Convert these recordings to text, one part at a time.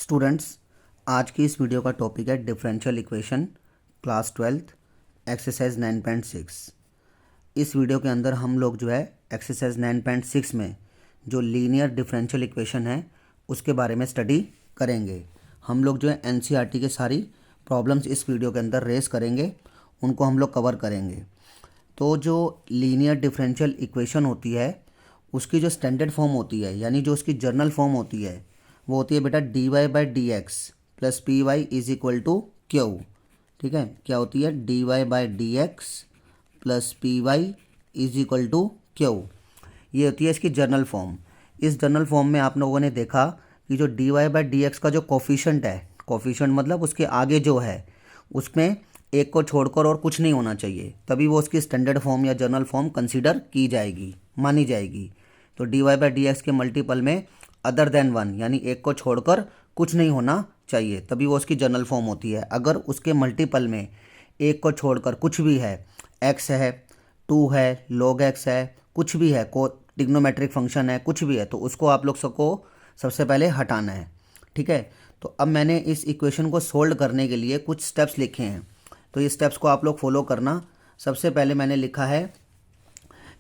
Students, आज की इस वीडियो का टॉपिक है differential equation class 12th exercise 9.6। इस वीडियो के अंदर हम लोग जो है एक्सरसाइज 9.6 में जो लीनियर डिफरेंशियल इक्वेशन है उसके बारे में स्टडी करेंगे। हम लोग जो है एनसीईआरटी के सारी प्रॉब्लम्स इस वीडियो के अंदर रेस करेंगे, उनको हम लोग कवर करेंगे। तो जो लीनियर डिफरेंशियल इक्वेशन होती है उसकी जो स्टैंडर्ड फॉर्म होती है, यानी जो उसकी जर्नल फॉर्म होती है, वो होती है बेटा D Y by D x plus P Y is equal to Q. ठीक है, क्या होती है? D Y by D x plus P Y is equal to Q. ये होती है इसकी जर्नल फॉर्म। इस जर्नल फॉर्म में आप लोगों ने देखा कि जो D Y by D x का जो कोफिशेंट है, कोफिशेंट मतलब उसके आगे जो है उसमें एक को छोड़कर और कुछ नहीं होना चाहिए, तभी वो उसकी स्टैंडर्ड फॉर्म या जर्नल फॉर्म कंसीडर की जाएगी, मानी जाएगी। तो D Y by D X के मल्टीपल में अदर देन वन, यानी एक को छोड़कर कुछ नहीं होना चाहिए, तभी वो उसकी जर्नल फॉर्म होती है। अगर उसके मल्टीपल में एक को छोड़कर कुछ भी है, एक्स है, टू है, लॉग एक्स है, कुछ भी है, को ट्रिग्नोमेट्रिक फंक्शन है, कुछ भी है, तो उसको आप लोग सबको सबसे पहले हटाना है। ठीक है, तो अब मैंने इस इक्वेशन को सोल्व करने के लिए कुछ स्टेप्स लिखे हैं, तो ये स्टेप्स को आप लोग फॉलो करना। सबसे पहले मैंने लिखा है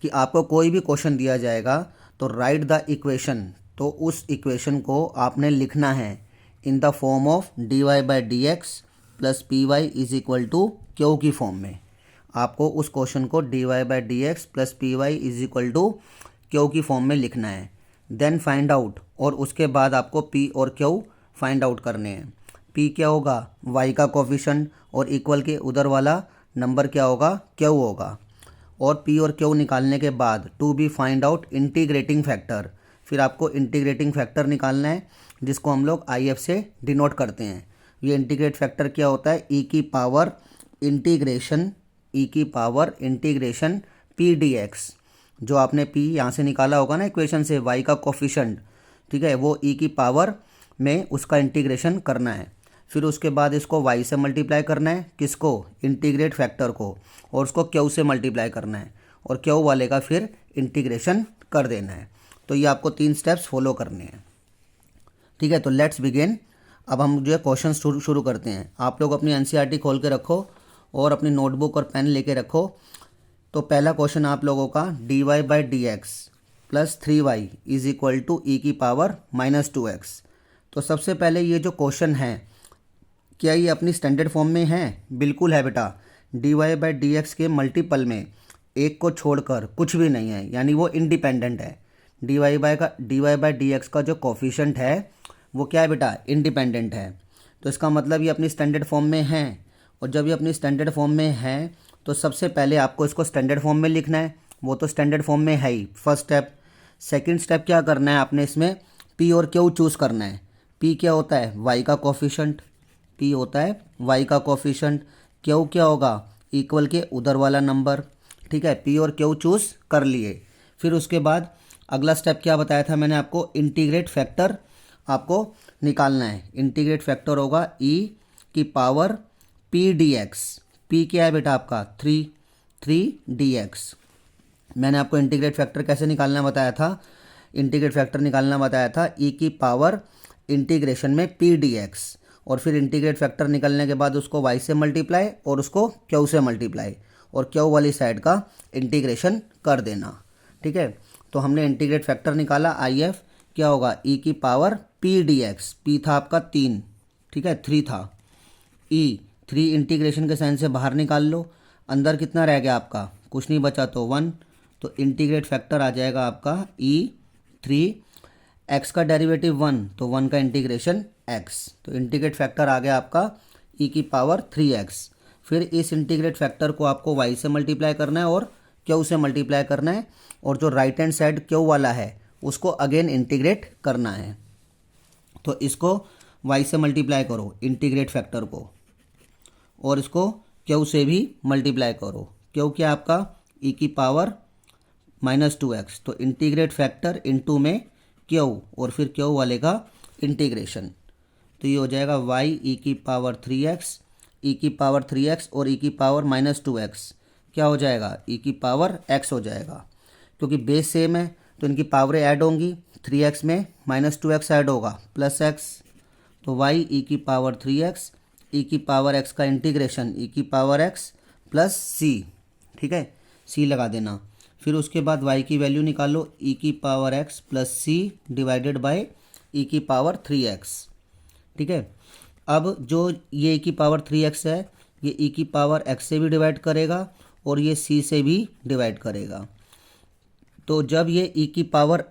कि आपको कोई भी क्वेश्चन दिया जाएगा तो राइट द इक्वेशन, तो उस इक्वेशन को आपने लिखना है in the form of D Y by D x plus P Y is equal to Q की फॉर्म में। आपको उस क्वेश्चन को D Y by D x plus P Y is equal to Q की फॉर्म में लिखना है। Then find out, और उसके बाद आपको पी और क्यू फाइंड आउट करने हैं। पी क्या होगा? वाई का कोफिशिएंट, और इक्वल के उधर वाला नंबर क्या होगा? क्यू होगा। और पी और क्यू निकालने के बाद to be find out integrating factor, फिर आपको इंटीग्रेटिंग फैक्टर निकालना है जिसको हम लोग आई एफ से डिनोट करते हैं। ये इंटीग्रेट फैक्टर क्या होता है? ई की power integration P d x. जो आपने पी यहाँ से निकाला होगा ना इक्वेशन से, वाई का कोफिशिएंट, ठीक है, वो ई की पावर में उसका इंटीग्रेशन करना है। फिर उसके बाद इसको y से मल्टीप्लाई करना है, किसको? इंटीग्रेट फैक्टर को, और उसको q से मल्टीप्लाई करना है, और q वाले का फिर इंटीग्रेशन कर देना है। तो ये आपको 3 स्टेप्स फॉलो करने हैं। ठीक है, तो लेट्स बिगिन। अब हम जो है क्वेश्चन शुरू करते हैं। आप लोग अपनी एनसीईआरटी खोल के रखो और अपनी नोटबुक और पेन लेके रखो। तो पहला क्वेश्चन आप लोगों का d Y by D x plus 3y is equal to e की पावर माइनस 2x। तो सबसे पहले ये जो क्वेश्चन है, क्या ये अपनी स्टैंडर्ड फॉर्म में है? बिल्कुल है बेटा। D Y by D X के मल्टीपल में एक को छोड़कर कुछ भी नहीं है, यानी वो इंडिपेंडेंट है। D Y by D x का जो कोफिशिएंट है वो क्या है बेटा? इंडिपेंडेंट है। तो इसका मतलब ये अपनी स्टैंडर्ड फॉर्म में है, और जब ये अपनी स्टैंडर्ड फॉर्म में है तो सबसे पहले आपको इसको स्टैंडर्ड फॉर्म में लिखना है। वो तो स्टैंडर्ड फॉर्म में है ही, फर्स्ट स्टेप। सेकेंड स्टेप क्या करना है आपने? इसमें पी और क्यू चूज़ करना है। पी क्या होता है? वाई का कोफिशिएंट। पी होता है वाई का कोफिशिएंट। क्यू क्या होगा? इक्वल के उधर वाला नंबर। ठीक है, पी और क्यू चूज़ कर लिए। फिर उसके बाद अगला स्टेप क्या बताया था मैंने आपको? इंटीग्रेट फैक्टर आपको निकालना है। इंटीग्रेट फैक्टर होगा ई की power P d x. P क्या है बेटा आपका? 3 डी एक्स। मैंने आपको इंटीग्रेट फैक्टर कैसे निकालना बताया था? इंटीग्रेट फैक्टर निकालना बताया था ई की पावर इंटीग्रेशन में पी डी एक्स, और फिर इंटीग्रेट फैक्टर निकलने के बाद उसको y से मल्टीप्लाई और उसको q से मल्टीप्लाई, और q वाली साइड का इंटीग्रेशन कर देना। ठीक है, तो हमने इंटीग्रेट फैक्टर निकाला आई एफ, क्या होगा? e की power P d x. P था आपका 3, ठीक है, 3 था। e 3 इंटीग्रेशन के साइन से बाहर निकाल लो, अंदर कितना रह गया आपका? कुछ नहीं बचा, तो 1। तो इंटीग्रेट फैक्टर आ जाएगा आपका e 3, x का डेरिवेटिव 1, तो 1 का इंटीग्रेशन x। तो इंटीग्रेट फैक्टर आ गया आपका e की पावर 3x। फिर इस इंटीग्रेट फैक्टर को आपको y से मल्टीप्लाई करना है और q से मल्टीप्लाई करना है, और जो राइट हैंड साइड q वाला है उसको अगेन इंटीग्रेट करना है। तो इसको y से मल्टीप्लाई करो इंटीग्रेट फैक्टर को, और इसको q से भी मल्टीप्लाई करो। q क्या आपका? e की पावर माइनस 2x। तो इंटीग्रेट फैक्टर इनटू में q, और फिर q वाले का इंटीग्रेशन। तो ये हो जाएगा y e की पावर 3x, e की पावर 3x और e की पावर माइनस 2x क्या हो जाएगा? e की पावर x हो जाएगा। क्योंकि बेस सेम है तो इनकी पावरें ऐड होंगी। 3x में माइनस 2x ऐड होगा प्लस x, तो y ई की पावर 3x, ई की पावर x का इंटीग्रेशन ई की पावर x प्लस सी, ठीक है, सी लगा देना। फिर उसके बाद y की वैल्यू निकालो, ई की power x plus c divided by e की पावर 3x, ठीक है। अब जो ये ई की पावर 3x है, ये ई की पावर x से भी डिवाइड करेगा और ये c से भी डिवाइड करेगा। तो जब ये ई की पावर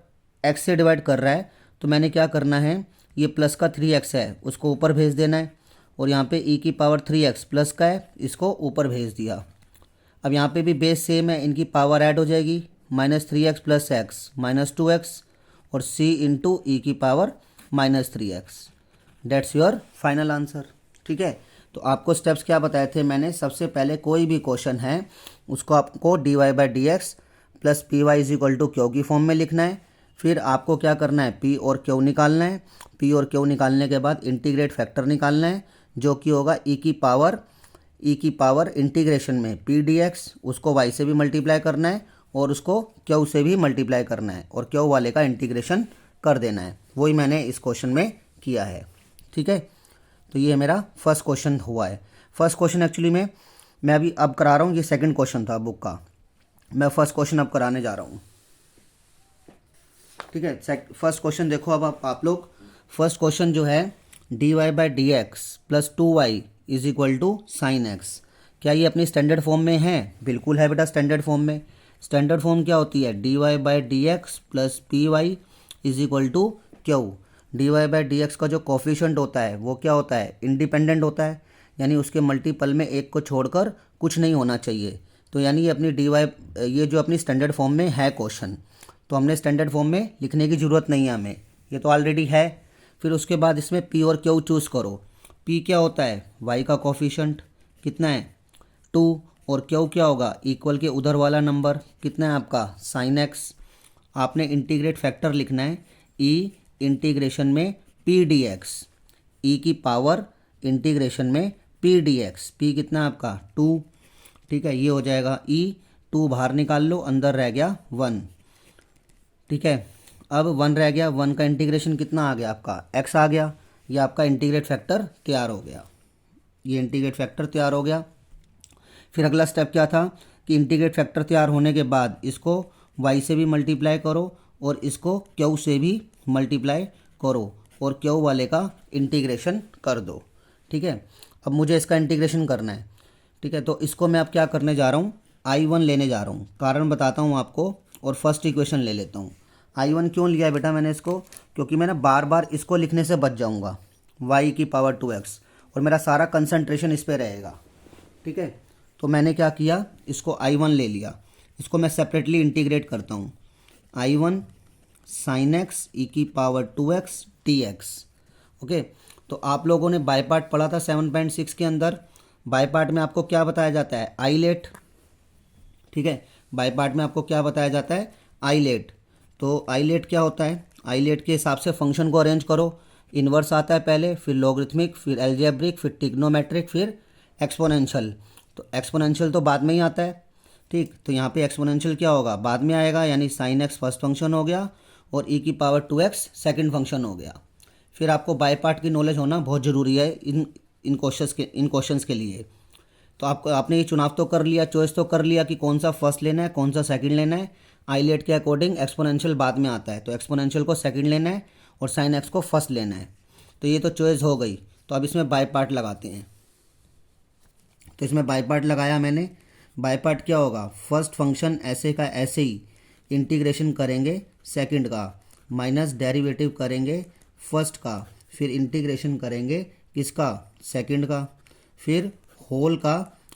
x से डिवाइड कर रहा है तो मैंने क्या करना है, ये प्लस का 3x है उसको ऊपर भेज देना है, और यहाँ पे ई की पावर 3x प्लस का है इसको ऊपर भेज दिया। अब यहाँ पे भी बेस सेम है, इनकी पावर ऐड हो जाएगी, -3x प्लस एक्स -2x और c इंटू ई की power -3x। That's your final answer, ठीक है। तो आपको स्टेप्स क्या बताए थे मैंने, सबसे पहले कोई भी क्वेश्चन है उसको आपको dy/dx plus P Y is equal to Q की फॉर्म में लिखना है। फिर आपको क्या करना है, p और q निकालना है। p और q निकालने के बाद इंटीग्रेट फैक्टर निकालना है जो कि होगा ई की पावर इंटीग्रेशन में p dx, उसको y से भी मल्टीप्लाई करना है और उसको q से भी मल्टीप्लाई करना है और q वाले का इंटीग्रेशन कर देना है। वही मैंने इस क्वेश्चन में किया है, ठीक है। तो ये मेरा फर्स्ट क्वेश्चन हुआ है। फर्स्ट क्वेश्चन एक्चुअली में मैं अभी अब करा रहा हूँ, ये सेकंड क्वेश्चन था बुक का, मैं फर्स्ट क्वेश्चन अब कराने जा रहा हूँ, ठीक है। फर्स्ट क्वेश्चन देखो अब आप लोग। फर्स्ट क्वेश्चन जो है dy/dx plus 2y is equal to sine X, क्या ये अपनी स्टैंडर्ड फॉर्म में है? बिल्कुल है बेटा स्टैंडर्ड फॉर्म में। स्टैंडर्ड फॉर्म क्या होती है, dy/dx plus P Y is equal to Q. dy/dx का जो कोफिशिएंट होता है वो क्या होता है, इंडिपेंडेंट होता है, यानी उसके मल्टीपल में एक को छोड़कर कुछ नहीं होना चाहिए। तो यानी ये अपनी ये जो अपनी स्टैंडर्ड फॉर्म में है क्वेश्चन, तो हमने स्टैंडर्ड फॉर्म में लिखने की ज़रूरत नहीं है हमें, ये तो ऑलरेडी है। फिर उसके बाद इसमें p और q चूज़ करो। p क्या होता है, y का कोफिशिएंट कितना है 2, और q क्या होगा, इक्वल के उधर वाला नंबर कितना है आपका साइन एक्स। आपने इंटीग्रेट फैक्टर लिखना है e इंटीग्रेशन में p dx, e की पावर इंटीग्रेशन में p dx, p कितना है आपका 2, ठीक है। ये हो जाएगा e, 2 बाहर निकाल लो, अंदर रह गया 1, ठीक है। अब 1 रह गया, 1 का इंटीग्रेशन कितना आ गया आपका x आ गया, ये आपका इंटीग्रेट फैक्टर तैयार हो गया, ये इंटीग्रेट फैक्टर तैयार हो गया। फिर अगला स्टेप क्या था कि इंटीग्रेट फैक्टर तैयार होने के बाद इसको y से भी मल्टीप्लाई करो और इसको q से भी मल्टीप्लाई करो और q वाले का इंटीग्रेशन कर दो, ठीक है। अब मुझे इसका इंटीग्रेशन करना है, ठीक है। तो इसको मैं अब क्या करने जा रहा हूँ, I1 लेने जा रहा हूँ, कारण बताता हूँ आपको, और फर्स्ट इक्वेशन ले लेता हूँ। I1 क्यों लिया है बेटा मैंने इसको, क्योंकि मैं ना बार बार इसको लिखने से बच जाऊँगा, y की पावर 2x, और मेरा सारा कंसंट्रेशन इस पे रहेगा, ठीक है। तो मैंने क्या किया, इसको I1 ले लिया, इसको मैं सेपरेटली इंटीग्रेट करता हूँ। I1 साइन एक्स ई की पावर 2x dx, ओके। तो आप लोगों ने बाय पार्ट पढ़ा था 7.6 के अंदर। बाय पार्ट में आपको क्या बताया जाता है, आईलेट, ठीक है। बाय पार्ट में आपको क्या बताया जाता है, आईलेट। तो आईलेट क्या होता है, आईलेट के हिसाब से फंक्शन को अरेंज करो। इन्वर्स आता है पहले, फिर लॉगरिथमिक, फिर एल्जेब्रिक, फिर ट्रिग्नोमेट्रिक, फिर एक्सपोनेंशियल। तो एक्सपोनेंशियल तो बाद में ही आता है, ठीक। तो यहाँ पे एक्सपोनेंशियल क्या होगा, बाद में आएगा, यानी साइन एक्स फर्स्ट फंक्शन हो गया और ई की पावर 2x सेकेंड फंक्शन हो गया। फिर आपको बाय पार्ट की नॉलेज होना बहुत ज़रूरी है इन क्वेश्चंस के लिए। तो आपने ये चुनाव तो कर लिया, चॉइस तो कर लिया कि कौन सा फर्स्ट लेना है, कौन सा सेकंड लेना है। आईलेट के अकॉर्डिंग एक्सपोनेंशियल बाद में आता है, तो एक्सपोनेंशियल को सेकंड लेना है और साइन एक्स को फर्स्ट लेना है। तो ये तो चॉइस हो गई। तो अब इसमें बाय पार्ट लगाते हैं। तो इसमें बाय पार्ट लगाया मैंने। बाय पार्ट क्या होगा, फर्स्ट फंक्शन ऐसे का ऐसे ही इंटीग्रेशन करेंगे सेकंड का, माइनस डेरिवेटिव करेंगे फर्स्ट का, फिर इंटीग्रेशन करेंगे किसका, सेकंड का, फिर होल का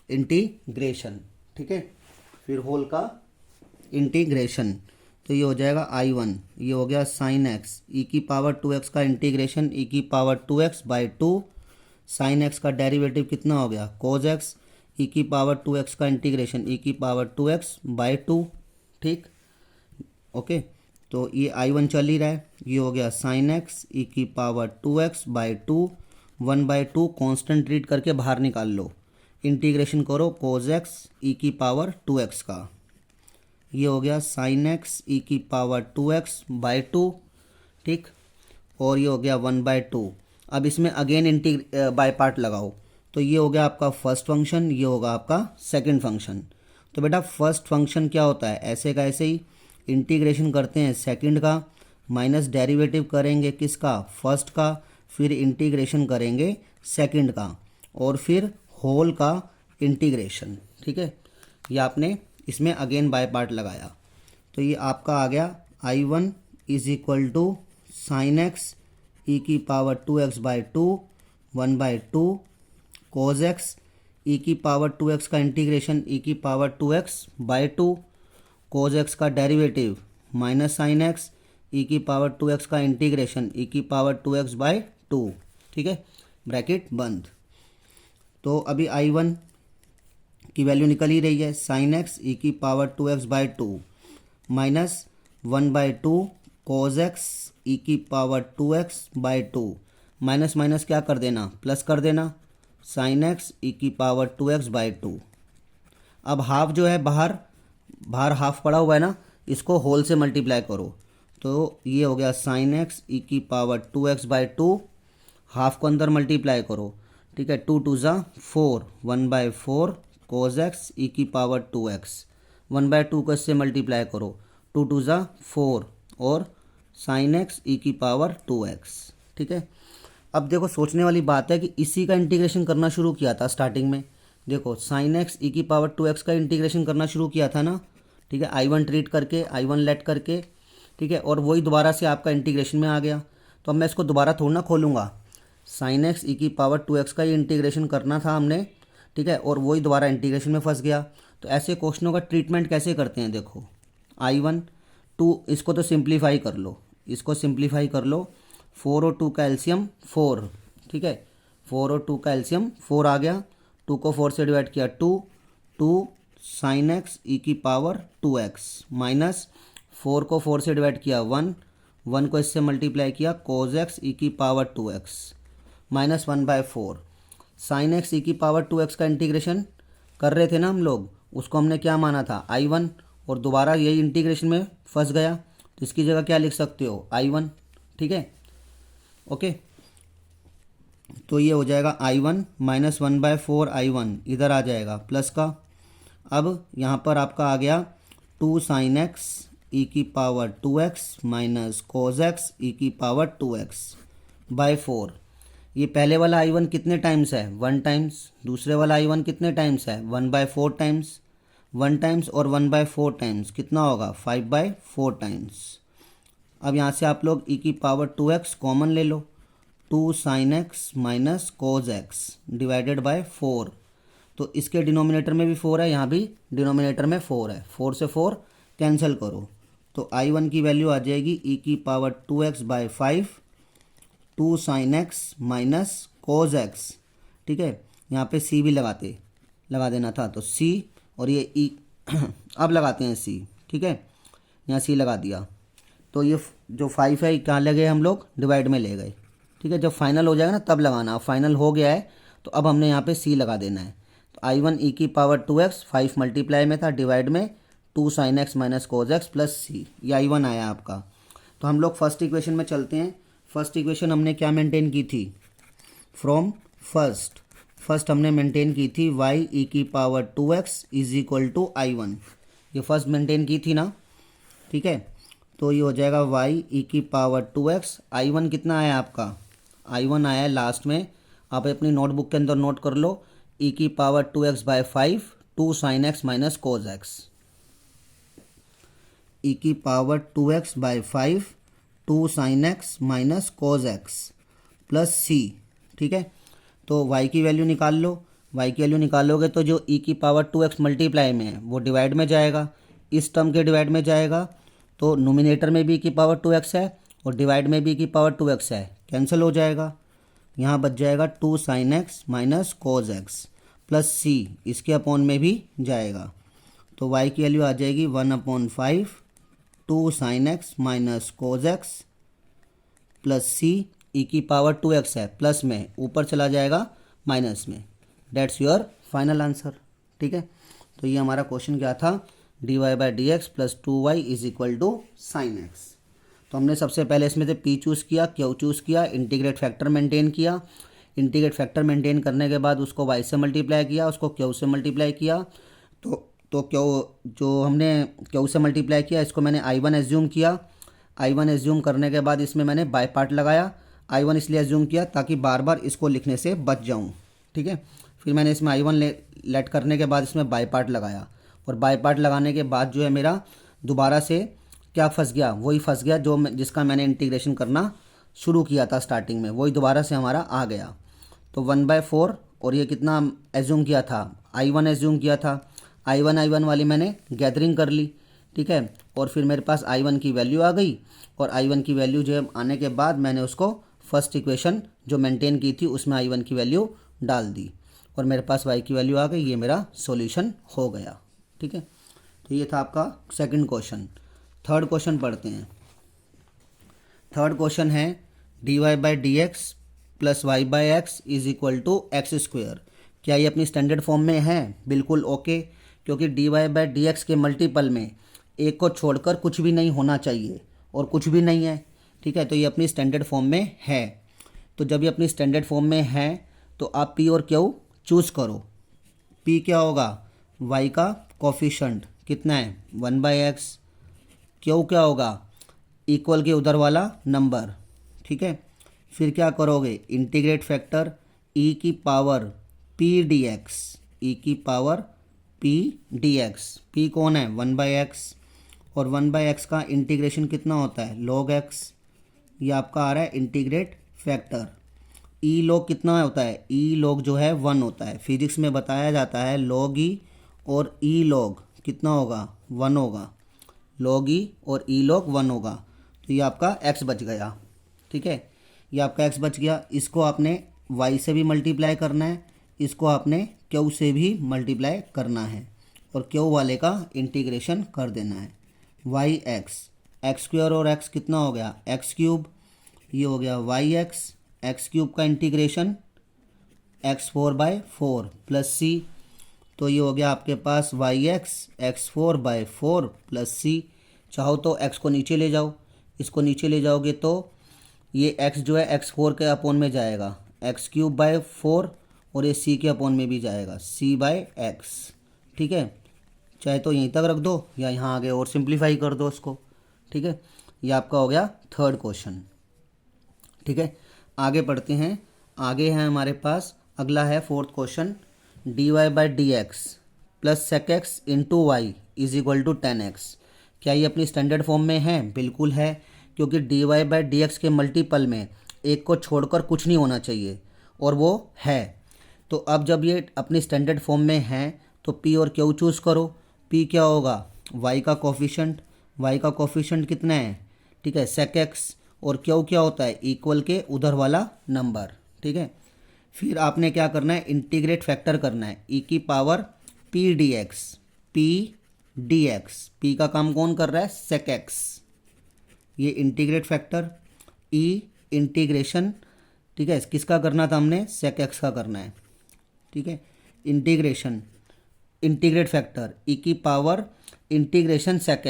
इंटीग्रेशन, ठीक है। फिर होल का इंटीग्रेशन, तो ये हो जाएगा I1, ये हो गया साइन एक्स ई की पावर 2x का इंटीग्रेशन ई की power 2x by 2, sine x का डेरिवेटिव कितना हो गया कोज एक्स ई की पावर 2x का इंटीग्रेशन ई की पावर 2x बाई 2, ठीक, ओके। तो ये I1 चल ही रहा है, ये हो गया साइन एक्स ई की power 2x by 2, 1/2 constant read करके बाहर निकाल लो, इंटीग्रेशन करो कोज एक्स ई की पावर 2x का, ये हो गया साइन एक्स ई की पावर 2x बाई 2, ठीक, और ये हो गया 1/2। अब इसमें अगेन बाय पार्ट लगाओ, तो ये हो गया आपका फर्स्ट फंक्शन, ये होगा आपका सेकंड फंक्शन। तो बेटा फर्स्ट फंक्शन क्या होता है, ऐसे का ऐसे ही इंटीग्रेशन करते हैं सेकंड का, माइनस डेरिवेटिव करेंगे किसका, फर्स्ट का, फिर इंटीग्रेशन करेंगे सेकंड का, और फिर होल का इंटीग्रेशन। ठीक है, ये आपने इसमें अगेन बाय पार्ट लगाया, तो ये आपका आ गया I1 is equal to sine x e की power 2x by 2 1/2 cos x e की पावर 2x का इंटीग्रेशन ई की power 2x by 2 cos x का derivative minus sine x e की पावर 2x का इंटीग्रेशन ई की power 2x by 2। ठीक है, ब्रैकेट बंद। तो अभी I1 की वैल्यू निकल ही रही है, साइन एक्स ई की power 2x by 2 minus 1/2 cos x e की power 2x by 2, minus minus क्या कर देना, प्लस कर देना, साइन एक्स ई की पावर 2x बाई 2। अब हाफ जो है बाहर बाहर हाफ पड़ा हुआ है ना, इसको होल से मल्टीप्लाई करो, तो ये हो गया साइन एक्स ई की पावर 2x बाई 2, हाफ को अंदर मल्टीप्लाई करो। ठीक है, 2 2 ज़ा 4 1/4 कोज एक्स ई की पावर 2x, 1/2 को इससे मल्टीप्लाई करो, 2 2 ज़ा 4 और साइन एक्स ई की पावर 2x। ठीक है, अब देखो सोचने वाली बात है कि इसी का इंटीग्रेशन करना शुरू किया था स्टार्टिंग में, देखो साइन एक्स ई की पावर 2x का इंटीग्रेशन करना शुरू किया था ना। ठीक है, I1 ट्रीट करके, I1 लेट करके, ठीक है, और वही दोबारा से आपका इंटीग्रेशन में आ गया। तो अब मैं इसको दोबारा थोड़ा ना खोलूँगा, साइन एक्स ई की पावर 2x का ही इंटीग्रेशन करना था हमने। ठीक है, और वही दोबारा इंटीग्रेशन में फंस गया। तो ऐसे क्वेश्चनों का ट्रीटमेंट कैसे करते हैं, देखो I1 2, इसको तो सिंप्लीफाई कर लो, इसको सिंप्लीफाई कर लो, 4 और 2 का एलसीएम 4। ठीक है, 4 और 2 का एलसीएम 4 आ गया, 2 को 4 से डिवाइड किया 2 साइन एक्स ई की पावर 2x माइनस 4 को 4 से डिवाइड किया 1 को इससे मल्टीप्लाई किया कोज एक्स ई की power 2x minus 1/4 sine x e की पावर 2x का इंटीग्रेशन कर रहे थे ना हम लोग, उसको हमने क्या माना था I1, और दोबारा यही इंटीग्रेशन में फंस गया, तो इसकी जगह क्या लिख सकते हो I1। ठीक है, ओके, तो ये हो जाएगा I1 माइनस 1/4 I1 इधर आ जाएगा प्लस का। अब यहाँ पर आपका आ गया 2 साइन एक्स ई की power 2x minus cos x e की पावर 2x बाई 4। ये पहले वाला I1 कितने टाइम्स है, 1 टाइम्स, दूसरे वाला I1 कितने टाइम्स है, 1/4 टाइम्स, 1 टाइम्स और 1/4 टाइम्स कितना होगा, 5/4 टाइम्स। अब यहाँ से आप लोग ई की पावर 2x कॉमन ले लो, 2 sine x minus cos x divided by 4। तो इसके डिनोमिनेटर में भी 4 है, यहाँ भी डिनोमिनेटर में 4 है, 4 से 4 कैंसिल करो, तो I1 की वैल्यू आ जाएगी ई की power 2x by 5, 2 sine x minus cos x. ठीक है, यहाँ पे सी भी लगा देना था, तो सी और ये ई अब लगाते हैं सी। ठीक है, यहाँ सी लगा दिया, तो ये जो 5 है कहाँ ले गए हम लोग, डिवाइड में ले गए। ठीक है, जब फाइनल हो जाएगा ना तब लगाना, अब फाइनल हो गया है तो अब हमने यहाँ पे सी लगा देना है। तो I1 ई की पावर 2x 5 मल्टीप्लाई में था, डिवाइड में 2 sine x minus cos x plus c, ये I1 आया आपका। तो हम लोग फर्स्ट इक्वेशन में चलते हैं। फर्स्ट इक्वेशन हमने क्या मेंटेन की थी, फ्रॉम फर्स्ट हमने मेंटेन की थी y ई की power 2x is equal to I1, ये फर्स्ट मेंटेन की थी ना। ठीक है, तो ये हो जाएगा y ई की पावर 2x, I1 कितना आया आपका, I1 आया लास्ट में, आप अपनी नोटबुक के अंदर नोट कर लो, ई की power 2x by 5, 2 sine x minus cos x, e की power 2x by 5, 2 sine x minus cos x plus c. ठीक है, तो y की वैल्यू निकाल लो, y की वैल्यू निकालोगे तो जो e की पावर 2x मल्टीप्लाई में है वो डिवाइड में जाएगा, इस टर्म के डिवाइड में जाएगा, तो नोमिनेटर में भी e की पावर 2x है और डिवाइड में भी e की पावर 2x है, कैंसिल हो जाएगा, यहाँ बच जाएगा 2 sine x minus cos x plus c, इसके अपॉन में भी जाएगा, तो y की वैल्यू आ जाएगी 1/5 2 sine x minus cos x plus c, e की पावर 2x है, प्लस में ऊपर चला जाएगा माइनस में, डेट्स योर फाइनल आंसर। ठीक है, तो ये हमारा क्वेश्चन क्या था, dy by D x plus 2y is equal to sine X. तो हमने सबसे पहले इसमें से पी चूज़ किया, क्यू चूज़ किया, इंटीग्रेट फैक्टर मेंटेन किया। इंटीग्रेट फैक्टर मेंटेन करने के बाद उसको वाई से मल्टीप्लाई किया, उसको क्यू से मल्टीप्लाई किया। तो क्यू जो हमने क्यू से मल्टीप्लाई किया इसको मैंने I1 एज्यूम किया। I1 एज्यूम करने के बाद इसमें मैंने बाय पार्ट लगाया। I1 इसलिए एज्यूम किया ताकि बार बार इसको लिखने से बच जाऊँ, ठीक है। फिर मैंने इसमें I1 लेट करने के बाद इसमें बाय पार्ट लगाया, और बाय पार्ट लगाने के बाद जो है मेरा दोबारा से क्या फंस गया, वही फंस गया जो जिसका मैंने इंटीग्रेशन करना शुरू किया था स्टार्टिंग में, वही दोबारा से हमारा आ गया। तो 1/4, और ये कितना एज्यूम किया था, I1 एज्यूम किया था। I1 वाली मैंने गैदरिंग कर ली, ठीक है। और फिर मेरे पास I1 की वैल्यू आ गई, और I1 की वैल्यू जो है आने के बाद मैंने उसको फर्स्ट इक्वेशन जो मेंटेन की थी उसमें I1 की वैल्यू डाल दी, और मेरे पास y की वैल्यू आ गई। ये मेरा सॉल्यूशन हो गया, ठीक है। तो ये था आपका सेकंड क्वेश्चन। थर्ड क्वेश्चन पढ़ते हैं। थर्ड क्वेश्चन है dy/dx plus y/x is equal to x square. क्या ये अपनी स्टैंडर्ड फॉर्म में है? बिल्कुल ओके, क्योंकि dy/dx के मल्टीपल में एक को छोड़कर कुछ भी नहीं होना चाहिए, और कुछ भी नहीं है, ठीक है। तो ये अपनी स्टैंडर्ड फॉर्म में है। तो जब ये अपनी स्टैंडर्ड फॉर्म में है तो आप p और q चूज़ करो। p क्या होगा, y का कोफिशेंट कितना है 1/x। q क्या होगा, इक्वल के उधर वाला नंबर, ठीक है। फिर क्या करोगे, इंटीग्रेट फैक्टर e की पावर p dx, e की पावर p dx। p कौन है 1/x, और 1/x का इंटीग्रेशन कितना होता है log x। ये आपका आ रहा है इंटीग्रेट फैक्टर। ई लॉग कितना होता है, ई लॉग जो है 1 होता है। फिजिक्स में बताया जाता है लॉग ई और ई लॉग कितना होगा 1 होगा, लॉग ई और ई लॉग 1 होगा। तो ये आपका x बच गया, ठीक है। ये आपका x बच गया। इसको आपने y से भी मल्टीप्लाई करना है, इसको आपने q से भी मल्टीप्लाई करना है, और q वाले का इंटीग्रेशन कर देना है। x² और x कितना हो गया x³, ये हो गया x³ का इंटीग्रेशन x4/4 प्लस c। तो ये हो गया आपके पास x4/4 प्लस c। चाहो तो x को नीचे ले जाओ, इसको नीचे ले जाओगे तो ये x जो है x4 के अपोन में जाएगा x³/4, और ये c के अपोन में भी जाएगा c/x, ठीक है। चाहे तो यहीं तक रख दो या यहाँ आगे और सिंप्लीफाई कर दो इसको, ठीक है। ये आपका हो गया थर्ड क्वेश्चन, ठीक है। आगे पढ़ते हैं। आगे है हमारे पास, अगला है fourth question, dy/dx plus sec x into y is equal to 10x। क्या ये अपनी स्टैंडर्ड फॉर्म में है? बिल्कुल है, क्योंकि dy/dx के मल्टीपल में एक को छोड़कर कुछ नहीं होना चाहिए, और वो है। तो अब जब ये अपनी स्टैंडर्ड फॉर्म में है तो p और q चूज़ करो। p क्या होगा, y का कोफिशेंट कितना है, ठीक है sec x, और q क्या होता है, इक्वल के उधर वाला नंबर, ठीक है। फिर आपने क्या करना है, इंटीग्रेट फैक्टर करना है e की पावर p dx। p का काम कौन कर रहा है, sec x। ये इंटीग्रेट फैक्टर e इंटीग्रेशन, ठीक है, किसका करना था हमने, sec x का करना है, ठीक है। इंटीग्रेट फैक्टर e की पावर इंटीग्रेशन sec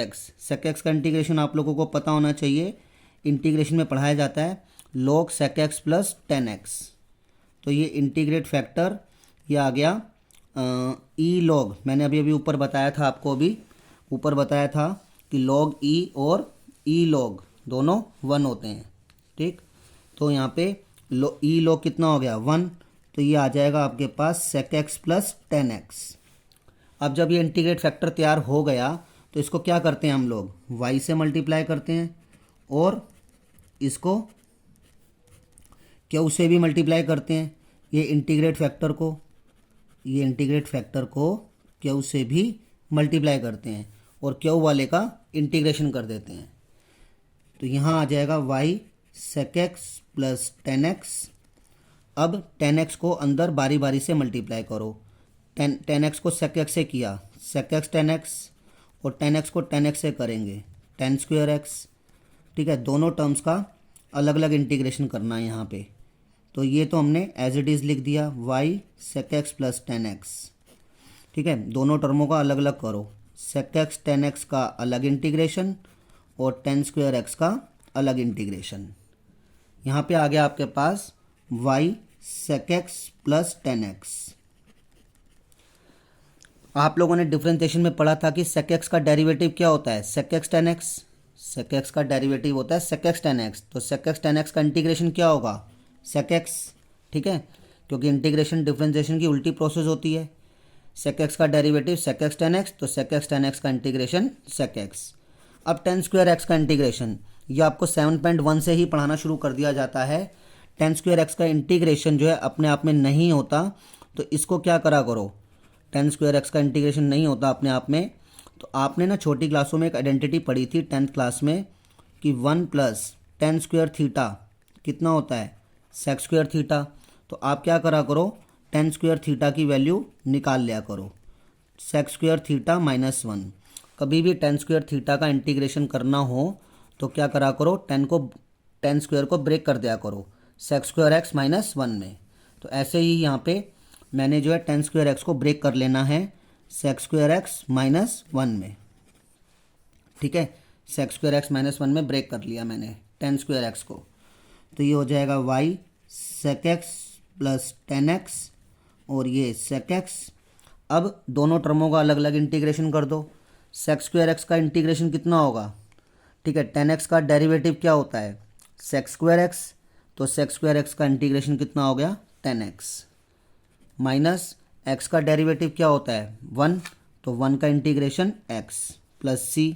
x का इंटीग्रेशन आप लोगों को पता होना चाहिए, इंटीग्रेशन में पढ़ाया जाता है log sec x plus 10x। तो ये इंटीग्रेट फैक्टर ये आ गया e log, मैंने अभी ऊपर बताया था आपको, अभी ऊपर बताया था कि log e और e log दोनों 1 होते हैं, ठीक। तो यहाँ पे e log कितना हो गया 1, तो ये आ जाएगा आपके पास sec x प्लस 10x। अब जब ये इंटीग्रेट फैक्टर तैयार हो गया तो इसको क्या करते हैं हम लोग, y से मल्टीप्लाई करते हैं, और इसको q से भी मल्टीप्लाई करते हैं। ये इंटीग्रेट फैक्टर को q से भी मल्टीप्लाई करते हैं, और q वाले का इंटीग्रेशन कर देते हैं। तो यहाँ आ जाएगा y sec x plus 10x। अब 10x को अंदर बारी बारी से मल्टीप्लाई करो। 10x को sec x से किया, sec x 10x, और 10x को 10x से करेंगे 10²x, ठीक है। दोनों टर्म्स का अलग अलग इंटीग्रेशन करना है यहाँ पे। तो ये तो हमने एज इट इज़ लिख दिया y sec x plus 10x, ठीक है। दोनों टर्मों का अलग अलग करो, sec x 10x का अलग इंटीग्रेशन और 10²x का अलग इंटीग्रेशन। यहाँ पे आ गया आपके पास y sec x plus 10x। आप लोगों ने डिफरेंशिएशन में पढ़ा था कि sec x का डेरिवेटिव क्या होता है, sec x tan x। sec x का डेरिवेटिव होता है sec x tan x, तो sec x tan x का इंटीग्रेशन क्या होगा, sec x। ठीक है, क्योंकि इंटीग्रेशन डिफरेंशिएशन की उल्टी प्रोसेस होती है। sec x का derivative sec x tan x, तो sec x tan x का इंटीग्रेशन sec x। अब tan स्क्वायर x का इंटीग्रेशन, ये आपको 7.1 से ही पढ़ाना शुरू कर दिया जाता है। tan स्क्वायर x का इंटीग्रेशन जो है अपने आप में नहीं होता, तो इसको क्या करा करो, tan स्क्वायर x का इंटीग्रेशन नहीं होता अपने आप में। तो आपने ना छोटी क्लासों में एक आइडेंटिटी पढ़ी थी 10th क्लास में कि 1 प्लस tan स्क्वायर थीटा कितना होता है, sec स्क्वायर थीटा। तो आप क्या करा करो, tan स्क्वायर थीटा की वैल्यू निकाल लिया करो, sec स्क्वायर थीटा -1। कभी भी tan स्क्वायर थीटा का इंटीग्रेशन करना हो तो क्या करा करो, tan स्क्वायर को ब्रेक कर दिया करो sec स्क्वायर x -1 में। तो ऐसे ही यहाँ पे मैंने जो है tan स्क्वायर x को ब्रेक कर लेना है sec स्क्वायर x -1 में। ठीक है, sec स्क्वायर x -1 में ब्रेक कर लिया मैंने tan स्क्वायर x को, तो ये हो जाएगा y sec x plus 10x और ये sec x। अब दोनों टर्मों का अलग अलग इंटीग्रेशन कर दो। sec स्क्वायर x का इंटीग्रेशन कितना होगा, ठीक है, 10x का डेरिवेटिव क्या होता है, sec स्क्वायर x, तो sec स्क्वायर x का इंटीग्रेशन कितना हो गया 10x, माइनस x का डेरिवेटिव क्या होता है 1, तो 1 का इंटीग्रेशन x प्लस c।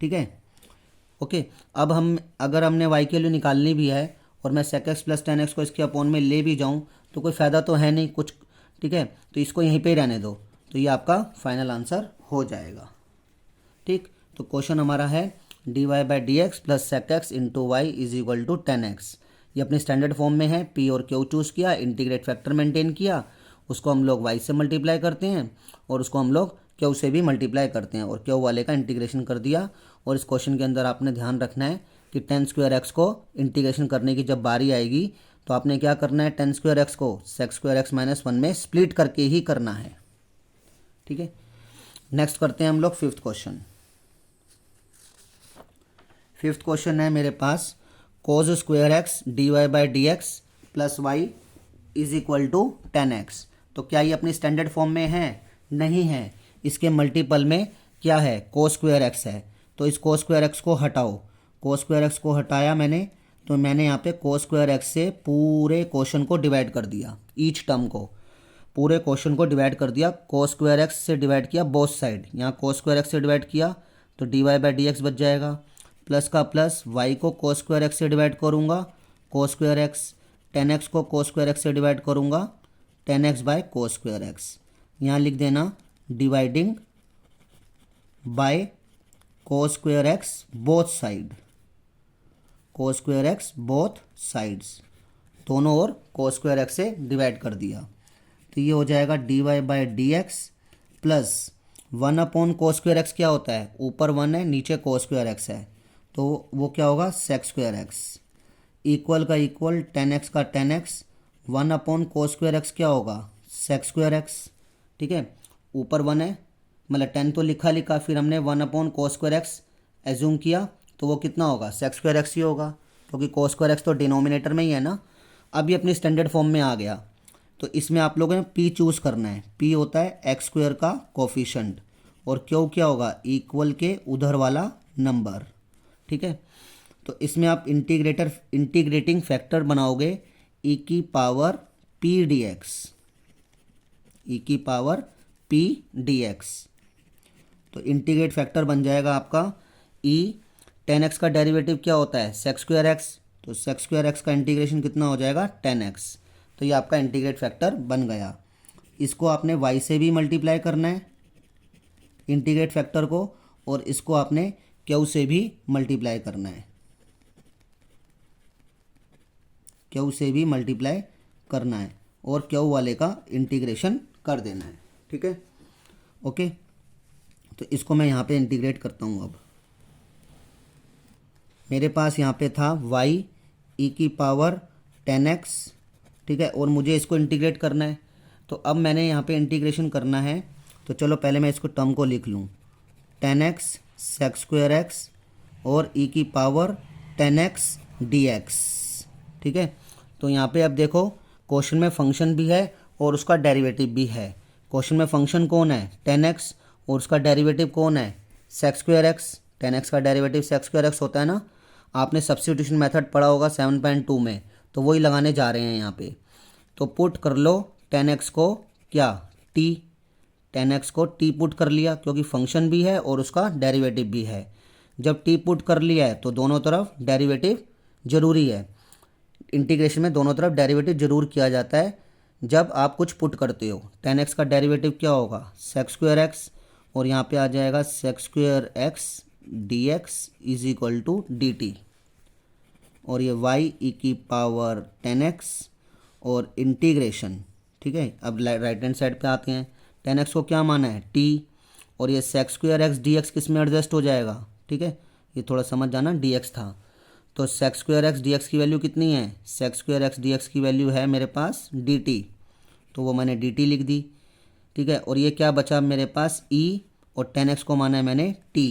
ठीक है, ओके। अब अगर हमने y की वैल्यू निकालनी भी है और मैं sec x प्लस 10x को इसके अपॉन में ले भी जाऊं तो कोई फ़ायदा तो है नहीं कुछ। ठीक है, तो इसको यहीं पे ही रहने दो, तो ये आपका फाइनल आंसर हो जाएगा। ठीक, तो क्वेश्चन हमारा है dy/dx plus sec x into y is equal to 10x। ये अपने स्टैंडर्ड फॉर्म में है, p और q चूज़ किया, इंटीग्रेट फैक्टर मेंटेन किया, उसको हम लोग y से मल्टीप्लाई करते हैं और उसको हम लोग q से भी मल्टीप्लाई करते हैं और q वाले का इंटीग्रेशन कर दिया। और इस क्वेश्चन के अंदर आपने ध्यान रखना है कि tan स्क्वायर x को इंटीग्रेशन करने की जब बारी आएगी तो आपने क्या करना है, tan स्क्वायर x को sec स्क्वायर x -1 में स्प्लिट करके ही करना है। ठीक है, नेक्स्ट करते हैं हम लोग फिफ्थ क्वेश्चन। फिफ्थ क्वेश्चन है मेरे पास cos square x dy/dx plus y is equal to 10x। तो क्या ये अपनी स्टैंडर्ड फॉर्म में है, नहीं है, इसके मल्टीपल में क्या है cos स्क्वायर x है, तो इस cos स्क्वायर x को हटाओ। cos स्क्वायर x को हटाया मैंने, तो मैंने यहाँ पे cos स्क्वायर x से पूरे क्वेश्चन को डिवाइड कर दिया, ईच टर्म को, पूरे क्वेश्चन को डिवाइड कर दिया। cos स्क्वायर x से डिवाइड किया बोथ साइड, यहाँ cos स्क्वायर x से डिवाइड किया तो dy/dx बच जाएगा, प्लस का प्लस y को cos स्क्वायर x से डिवाइड करूँगा cos स्क्वायर x, 10x को cos स्क्वायर x से डिवाइड करूँगा 10x/cos स्क्वायर x। यहाँ लिख देना dividing by cos square x both side, cos square x both sides, दोनों ओर cos स्क्वायर x से डिवाइड कर दिया। तो ये हो जाएगा dy/dx plus 1/cos square x क्या होता है, ऊपर 1 है नीचे cos स्क्वायर x है, तो वो क्या होगा sec स्क्वायर x, इक्वल का इक्वल 10x का 10x, 1/cos स्क्वायर x क्या होगा sec स्क्वायर x। ठीक है, ऊपर 1 है मतलब 10 तो लिखा, फिर हमने 1/cos स्क्वायर x एज्यूम किया, तो वो कितना होगा sec स्क्वायर x ही होगा, क्योंकि cos स्क्वायर x तो डिनोमिनेटर में ही है ना। अब ये अपनी स्टैंडर्ड फॉर्म में आ गया, तो इसमें आप लोगों ने p चूज़ करना है। p होता है x स्क्वायर का कोफिशेंट और q क्या होगा, इक्वल के उधर वाला नंबर। ठीक है, तो इसमें आप इंटीग्रेटिंग फैक्टर बनाओगे e की पावर p dx, e की पावर p dx। तो इंटीग्रेट फैक्टर बन जाएगा आपका e, 10x का डेरिवेटिव क्या होता है sec स्क्वायर x, तो sec स्क्वायर x का इंटीग्रेशन कितना हो जाएगा 10x। तो ये आपका इंटीग्रेट फैक्टर बन गया। इसको आपने y से भी मल्टीप्लाई करना है इंटीग्रेट फैक्टर को, और इसको आपने q से भी मल्टीप्लाई करना है, q से भी मल्टीप्लाई करना है और q वाले का इंटीग्रेशन कर देना है। ठीक है, ओके। तो इसको मैं यहाँ पे इंटीग्रेट करता हूँ। अब मेरे पास यहाँ पे था y e की पावर 10x, ठीक है, और मुझे इसको इंटीग्रेट करना है। तो अब मैंने यहाँ पे इंटीग्रेशन करना है, तो चलो पहले मैं इसको टर्म को लिख लूँ, 10x sec स्क्वायर x और e की पावर 10x dx। ठीक है, तो यहाँ पे अब देखो क्वेश्चन में फंक्शन भी है और उसका डेरिवेटिव भी है। क्वेश्चन में फंक्शन कौन है 10x और उसका डेरिवेटिव कौन है सेक स्क्वायर एक्स। 10x का डेरिवेटिव सेक स्क्वायर एक्स होता है ना, आपने सब्स्टिट्यूशन मेथड पढ़ा होगा 7.2 में, तो वही लगाने जा रहे हैं यहाँ पे। तो पुट कर लो 10x को क्या t, 10x को t पुट कर लिया क्योंकि फंक्शन भी है और उसका डेरिवेटिव भी है। जब t पुट कर लिया है तो दोनों तरफ डेरिवेटिव ज़रूरी है। इंटीग्रेशन में दोनों तरफ डेरिवेटिव जरूर किया जाता है जब आप कुछ पुट करते हो। 10x का डेरिवेटिव क्या होगा सेक स्क्वायर एक्स, और यहाँ पे आ जाएगा sec square x d x is equal to d t, और ये y ई की पावर 10x और इंटीग्रेशन। ठीक है, अब राइट हैंड साइड पे आते हैं। 10x को क्या माना है t, और ये sec square x d x किस में एडजस्ट हो जाएगा। ठीक है, ये थोड़ा समझ जाना, dx था तो sec square x d x की वैल्यू कितनी है, sec square x d x की वैल्यू है मेरे पास डी टी, तो वो मैंने डी टी लिख दी। ठीक है, और ये क्या बचा मेरे पास e, और 10x को माना है मैंने t,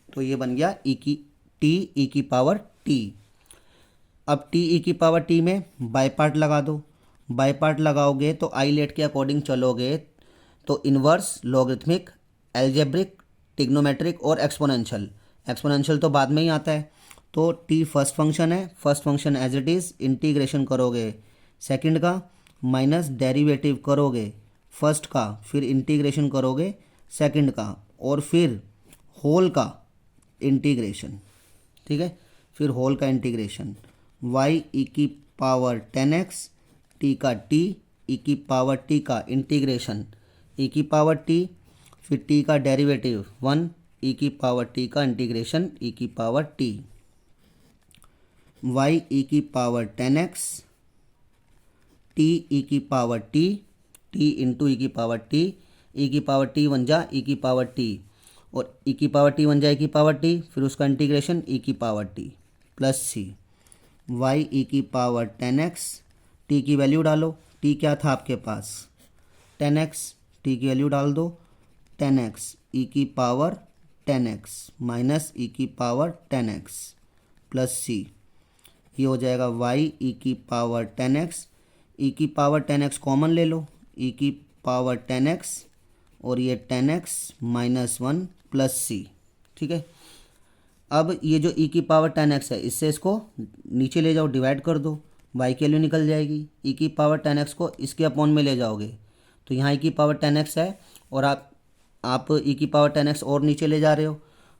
तो ये बन गया e की t e की पावर t। अब t e की पावर t में बाय पार्ट लगा दो। बाय पार्ट लगाओगे तो आई लेट के अकॉर्डिंग चलोगे तो इन्वर्स, लॉगरिथमिक, एल्जेब्रिक, टिग्नोमेट्रिक और एक्सपोनेंशियल। एक्सपोनेंशियल तो बाद में ही आता है। तो t फर्स्ट फंक्शन है, first function as it is, integration करोगे सेकंड का, माइनस डेरिवेटिव करोगे फर्स्ट का, फिर इंटीग्रेशन करोगे सेकंड का, और फिर होल का इंटीग्रेशन। ठीक है, फिर होल का इंटीग्रेशन y ई की पावर 10x, t का t ई की पावर t का इंटीग्रेशन e की पावर t, फिर t का डेरिवेटिव 1 e की पावर t का इंटीग्रेशन e की पावर t, y ई की पावर 10x, t ई की power t, t into e की पावर t, ई की पावर t बन जा ई की पावर t, और ई की पावर t बन जाए ई की पावर t, फिर उसका इंटीग्रेशन ई की पावर t प्लस सी, y ई की पावर 10x, t की वैल्यू डालो, t क्या था आपके पास 10x, t की वैल्यू डाल दो 10x ई की पावर 10x माइनस ई की पावर 10x प्लस सी, ये हो जाएगा y ई की पावर 10x, ई की पावर 10x कॉमन ले लो, ई की पावर 10x और ये 10x माइनस 1 प्लस सी। ठीक है, अब ये जो ई की पावर 10x है इससे इसको नीचे ले जाओ, डिवाइड कर दो, y की वैल्यू निकल जाएगी। ई की पावर 10x को इसके अपॉन में ले जाओगे तो यहाँ ई की पावर 10x है, और आप ई की पावर 10x और नीचे ले जा रहे हो,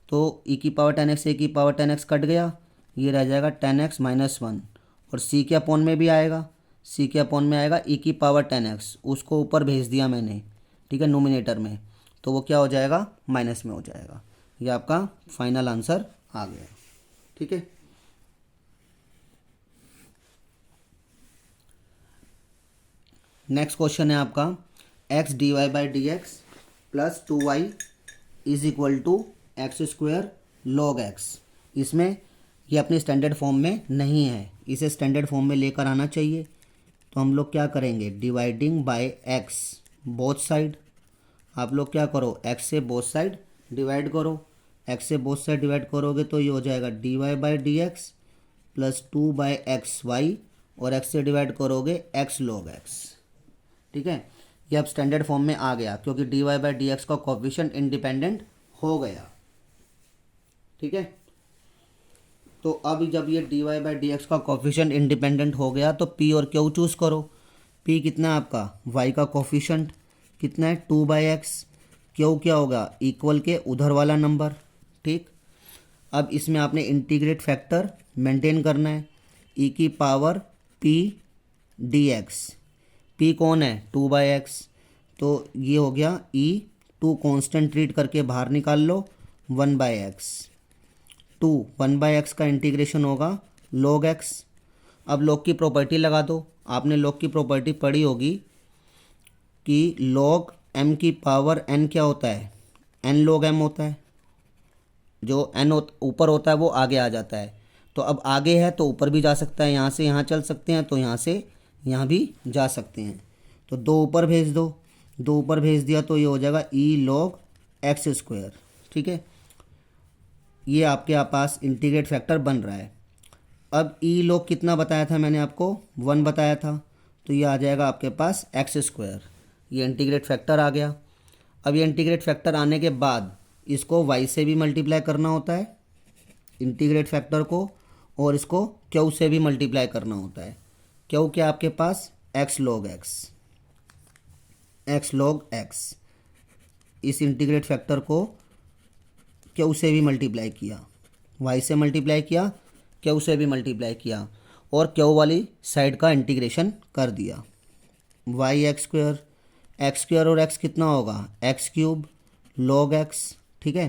तो ई की पावर 10x से ई की पावर 10x कट गया, ये रह जाएगा 10x माइनस 1, और सी के अपॉन में भी आएगा, सी के अपॉन में आएगा ई की पावर 10x, उसको ऊपर भेज दिया मैंने। ठीक है, नोमिनेटर में, तो वो क्या हो जाएगा माइनस में हो जाएगा। ये आपका फाइनल आंसर आ गया। ठीक है, नेक्स्ट क्वेश्चन है आपका x dy by D x plus 2y is equal to x square log x. इसमें ये अपनी स्टैंडर्ड फॉर्म में नहीं है, इसे स्टैंडर्ड फॉर्म में लेकर आना चाहिए। तो हम लोग क्या करेंगे, dividing by x both side, आप लोग क्या करो x से बोथ साइड डिवाइड करो, x से बोथ साइड डिवाइड करोगे तो ये हो जाएगा dy by D x plus 2 by x y, और x से डिवाइड करोगे x log x। ठीक है, ये अब स्टैंडर्ड फॉर्म में आ गया क्योंकि dy बाई डी एक्स का कोफिशिएंट इंडिपेंडेंट हो गया। ठीक है, तो अब जब ये dy बाई डी एक्स का कोफिशिएंट इंडिपेंडेंट हो गया तो p और q चूज़ करो। p कितना है आपका y का कोफिशिएंट कितना है 2 बाई एक्स, q क्या होगा इक्वल के उधर वाला नंबर। ठीक, अब इसमें आपने इंटीग्रेट फैक्टर मेंटेन करना है, e की पावर p dx, p कौन है 2 बाई एक्स, तो ये हो गया e, 2 कांस्टेंट ट्रीट करके बाहर निकाल लो 1 बाई एक्स, 1 बाई एक्स का इंटीग्रेशन होगा log x। अब log की प्रॉपर्टी लगा दो, आपने log की प्रॉपर्टी पढ़ी होगी कि log m की पावर n क्या होता है n log m होता है, जो n ऊपर होता है वो आगे आ जाता है। तो अब आगे है तो ऊपर भी जा सकता है, यहाँ से यहाँ चल सकते हैं, तो यहाँ से यहाँ भी जा सकते हैं। तो 2 ऊपर भेज दो, 2 ऊपर भेज दिया तो ये हो जाएगा e log x स्क्वायर। ठीक है, ये आपके पास इंटीग्रेट फैक्टर बन रहा है। अब ई log कितना बताया था मैंने आपको, 1 बताया था, तो ये आ जाएगा आपके पास एक्स स्क्वायर। ये इंटीग्रेट फैक्टर आ गया। अब ये इंटीग्रेट फैक्टर आने के बाद इसको वाई से भी मल्टीप्लाई करना होता है इंटीग्रेट फैक्टर को, और इसको क्यू से भी मल्टीप्लाई करना होता है। क्यू क्या आपके पास, एक्स लॉग एक्स। इस इंटीग्रेट फैक्टर को क्यू से भी मल्टीप्लाई किया, वाई से मल्टीप्लाई किया, क्यू से भी मल्टीप्लाई किया, और क्यू वाली साइड का इंटीग्रेशन कर दिया। वाई एक्स स्क्वायर और एक्स कितना होगा, एक्स क्यूब लॉग एक्स। ठीक है,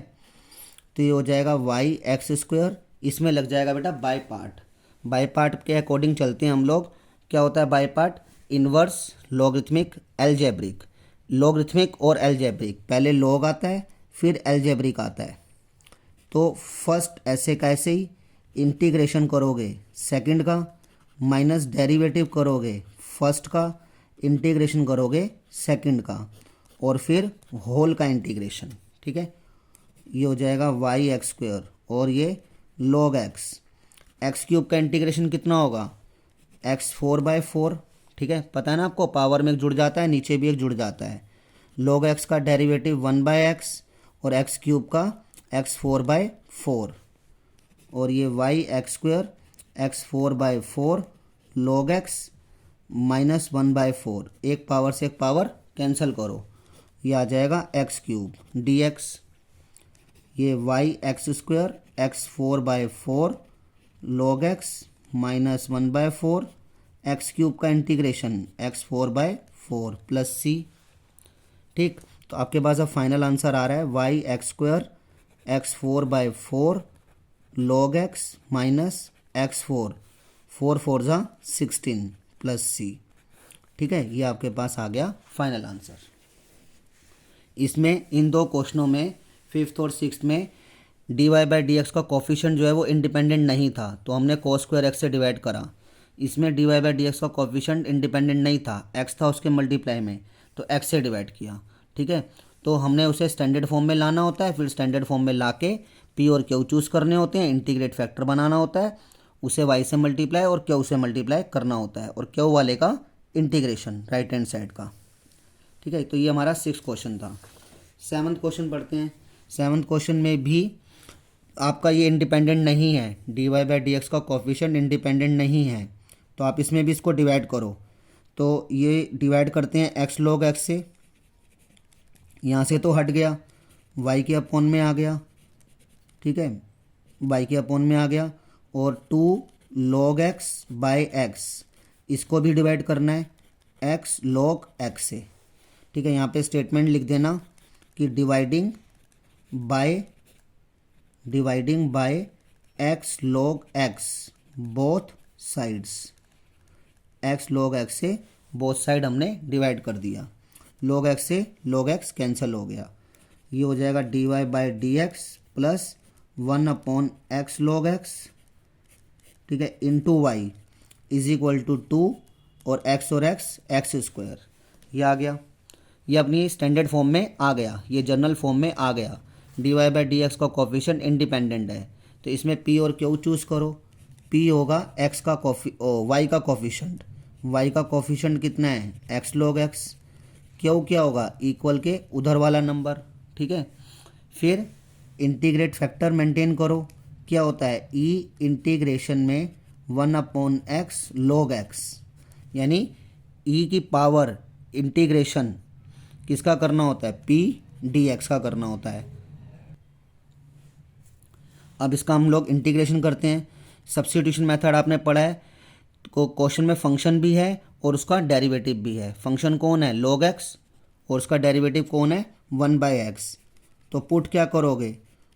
तो ये हो जाएगा वाई एक्स स्क्वायर। इसमें लग जाएगा बेटा बाय पार्ट के अकॉर्डिंग चलते हैं हम लोग। क्या होता है by part, inverse, logarithmic, algebraic. Logarithmic और एल्जेब्रिक, पहले लॉग आता है फिर एल्जेब्रिक आता है। तो फर्स्ट ऐसे का ऐसे ही इंटीग्रेशन करोगे सेकंड का, माइनस डेरिवेटिव करोगे फर्स्ट का, इंटीग्रेशन करोगे सेकंड का, और फिर होल का इंटीग्रेशन। ठीक है, ये हो जाएगा वाई एक्स स्क्वायर और ये लॉग एक्स क्यूब का इंटीग्रेशन कितना होगा, एक्स 4/4। ठीक है, पता है ना आपको, पावर में एक जुड़ जाता है, नीचे भी एक जुड़ जाता है। लॉग एक्स का डेरिवेटिव 1/x और एक्स क्यूब का एक्स 4/4, और ये y x square x 4/4 log x minus 1/4, एक पावर से एक पावर कैंसिल करो, ये आ जाएगा एक्स क्यूब डी एक्स। ये y x square x 4/4 log x minus 1/4 x cube का इंटीग्रेशन एक्स 4/4 प्लस सी। ठीक, तो आपके पास अब फाइनल आंसर आ रहा है y x square x 4/4 log x minus x 4 4 जा 16 प्लस सी। ठीक है, ये आपके पास आ गया फाइनल आंसर। इसमें इन दो क्वेश्चनों में 5th और 6th में dy/dx का कोफिशिएंट जो है वो इंडिपेंडेंट नहीं था, तो हमने cos स्क्वायर एक्स से डिवाइड करा। इसमें dy/dx का कोफिशिएंट इंडिपेंडेंट नहीं था, x था उसके मल्टीप्लाई में, तो x से डिवाइड किया। ठीक है, तो हमने उसे स्टैंडर्ड फॉर्म में लाना होता है, फिर स्टैंडर्ड फॉर्म में लाके p और q चूज़ करने होते हैं, इंटीग्रेट फैक्टर बनाना होता है, उसे y से मल्टीप्लाई और q से मल्टीप्लाई करना होता है, और q वाले का इंटीग्रेशन राइट हैंड साइड का। ठीक है, तो ये हमारा 6th क्वेश्चन था। 7th क्वेश्चन पढ़ते हैं। 7th क्वेश्चन में भी आपका ये इंडिपेंडेंट नहीं है, dy/dx का कोफिशिएंट इंडिपेंडेंट नहीं है, तो आप इसमें भी इसको डिवाइड करो। तो ये डिवाइड करते हैं एक्स लॉग एक्स से, यहाँ से तो हट गया, y के अपॉन में आ गया। ठीक है, y के अपॉन में आ गया, और 2 log x बाय x, इसको भी डिवाइड करना है x log x से। ठीक है, यहाँ पे स्टेटमेंट लिख देना कि dividing by x log x both sides, x log x से बोथ साइड हमने डिवाइड कर दिया, log x से log x कैंसिल हो गया, ये हो जाएगा dy/dx plus 1/x log x। ठीक है, into y is equal to 2 और x स्क्वायर, ये आ गया। ये अपनी स्टैंडर्ड फॉर्म में आ गया, ये जनरल फॉर्म में आ गया। dy/dx का कोफिशिएंट इंडिपेंडेंट है, तो इसमें p और q चूज़ करो। p होगा x का y का कोफिशिएंट, y का कोफिशिएंट कितना है x log x, q क्या होगा इक्वल के उधर वाला नंबर। ठीक है, फिर इंटीग्रेट फैक्टर मेंटेन करो, क्या होता है e इंटीग्रेशन में 1/x log x, यानी e की पावर इंटीग्रेशन किसका करना होता है, p dx का करना होता है। अब इसका हम लोग इंटीग्रेशन करते हैं। सब्स्टिट्यूशन मेथड आपने पढ़ा है, को क्वेश्चन में फंक्शन भी है और उसका डेरिवेटिव भी है। फंक्शन कौन है log x और उसका डेरिवेटिव कौन है 1/x। तो पुट क्या करोगे,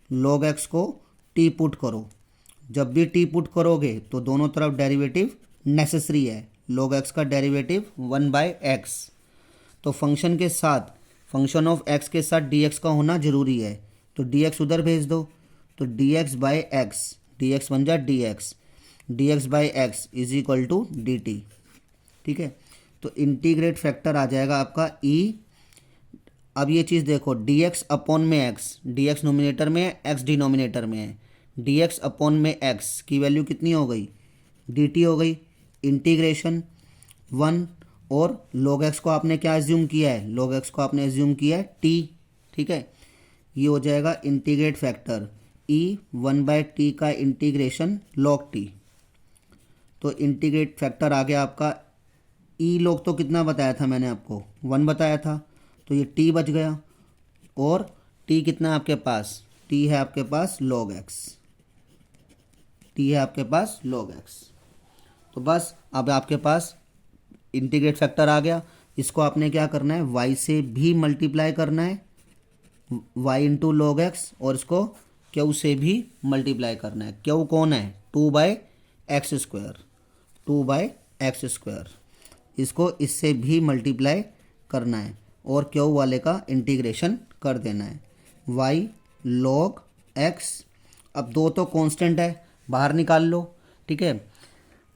log x को t पुट करो। जब भी t पुट करोगे तो दोनों तरफ डेरिवेटिव नेसेसरी है, log x का डेरिवेटिव 1/x। तो फंक्शन के साथ फंक्शन ऑफ x के साथ dx का होना ज़रूरी है, तो dx उधर भेज दो, तो dx/x, dx बन जा dx, dx/x is equal to dt। ठीक है, तो इंटीग्रेट फैक्टर आ जाएगा आपका e। अब ये चीज़ देखो, dx अपॉन में x, dx नोमिनेटर में है, x डिनोमिनेटर में है, dx अपॉन में x की वैल्यू कितनी हो गई dt हो गई इंटीग्रेशन 1 और log x को आपने क्या एज्यूम किया है, log x को आपने एज्यूम किया है t, ठीक है। ये हो जाएगा इंटीग्रेट फैक्टर e 1/t का इंटीग्रेशन log t। तो इंटीग्रेट फैक्टर आ गया आपका ई log तो कितना बताया था मैंने आपको 1 बताया था, तो ये t बच गया और t कितना है आपके पास, t है आपके पास log x, t है आपके पास log x। तो बस अब आपके पास इंटीग्रेट फैक्टर आ गया, इसको आपने क्या करना है y से भी मल्टीप्लाई करना है y इंटू लॉग एक्स और इसको q से भी मल्टीप्लाई करना है। q कौन है 2/x स्क्वायर, 2/x स्क्वायर, इसको इससे भी मल्टीप्लाई करना है और q वाले का इंटीग्रेशन कर देना है y log x। अब दो तो कांस्टेंट है बाहर निकाल लो, ठीक है।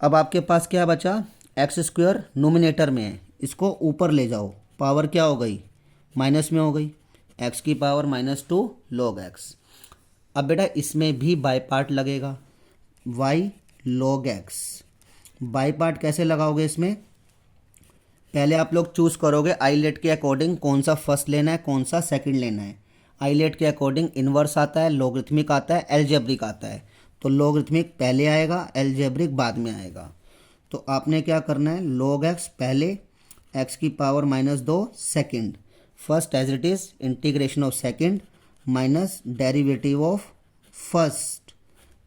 अब आपके पास क्या बचा, एक्स स्क्वायर नोमिनेटर में है, इसको ऊपर ले जाओ, पावर क्या हो गई माइनस में हो गई, एक्स की पावर -2 log x। अब बेटा इसमें भी बाय पार्ट लगेगा y log x। By part कैसे लगाओगे इसमें, पहले आप लोग चूज़ करोगे आईलेट के अकॉर्डिंग कौन सा फर्स्ट लेना है कौन सा सेकंड लेना है। आईलेट के अकॉर्डिंग इन्वर्स आता है, लॉगरिथमिक आता है, एलजेब्रिक आता है। तो लॉगरिथमिक पहले आएगा, एलजेब्रिक बाद में आएगा। तो आपने क्या करना है log x पहले, x की power -2 second, first as it is integration of second minus derivative of first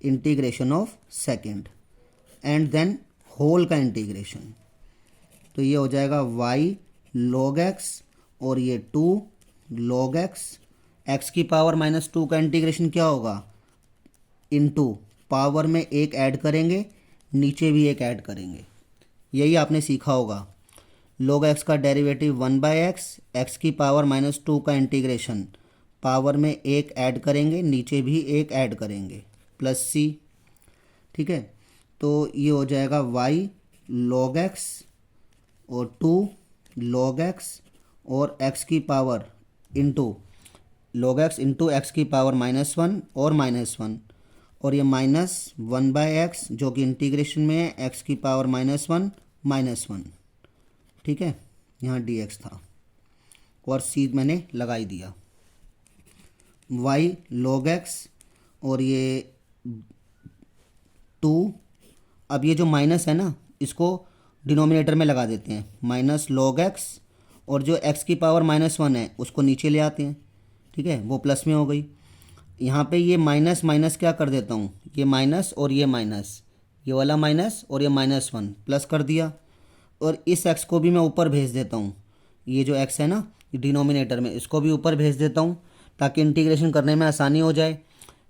integration of second and then whole का इंटीग्रेशन। तो ये हो जाएगा y log x और ये 2 log x, x की पावर -2 का इंटीग्रेशन क्या होगा इनटू पावर में एक ऐड करेंगे, नीचे भी एक ऐड करेंगे, यही आपने सीखा होगा। log x का डेरिवेटिव 1/x, x की पावर -2 का इंटीग्रेशन, पावर में एक ऐड करेंगे, नीचे भी एक ऐड करेंगे, प्लस c, ठीक है। तो ये हो जाएगा y log x और 2 log x और x की power into log x into x की पावर -1 और -1 और ये -1/x जो कि इंटीग्रेशन में है, x की पावर -1 -1, ठीक है। यहाँ dx था और c मैंने लगा ही दिया, y log x और ये 2। अब ये जो माइनस है ना इसको डिनोमिनेटर में लगा देते हैं, माइनस log x और जो x की पावर -1 है उसको नीचे ले आते हैं, ठीक है, वो प्लस में हो गई। यहाँ पे ये माइनस माइनस क्या कर देता हूँ, ये माइनस और ये माइनस, ये वाला माइनस और ये -1 प्लस कर दिया और इस x को भी मैं ऊपर भेज देता हूँ, ये जो x है ना डिनोमिनेटर में इसको भी ऊपर भेज देता हूँ ताकि इंटीग्रेशन करने में आसानी हो जाए,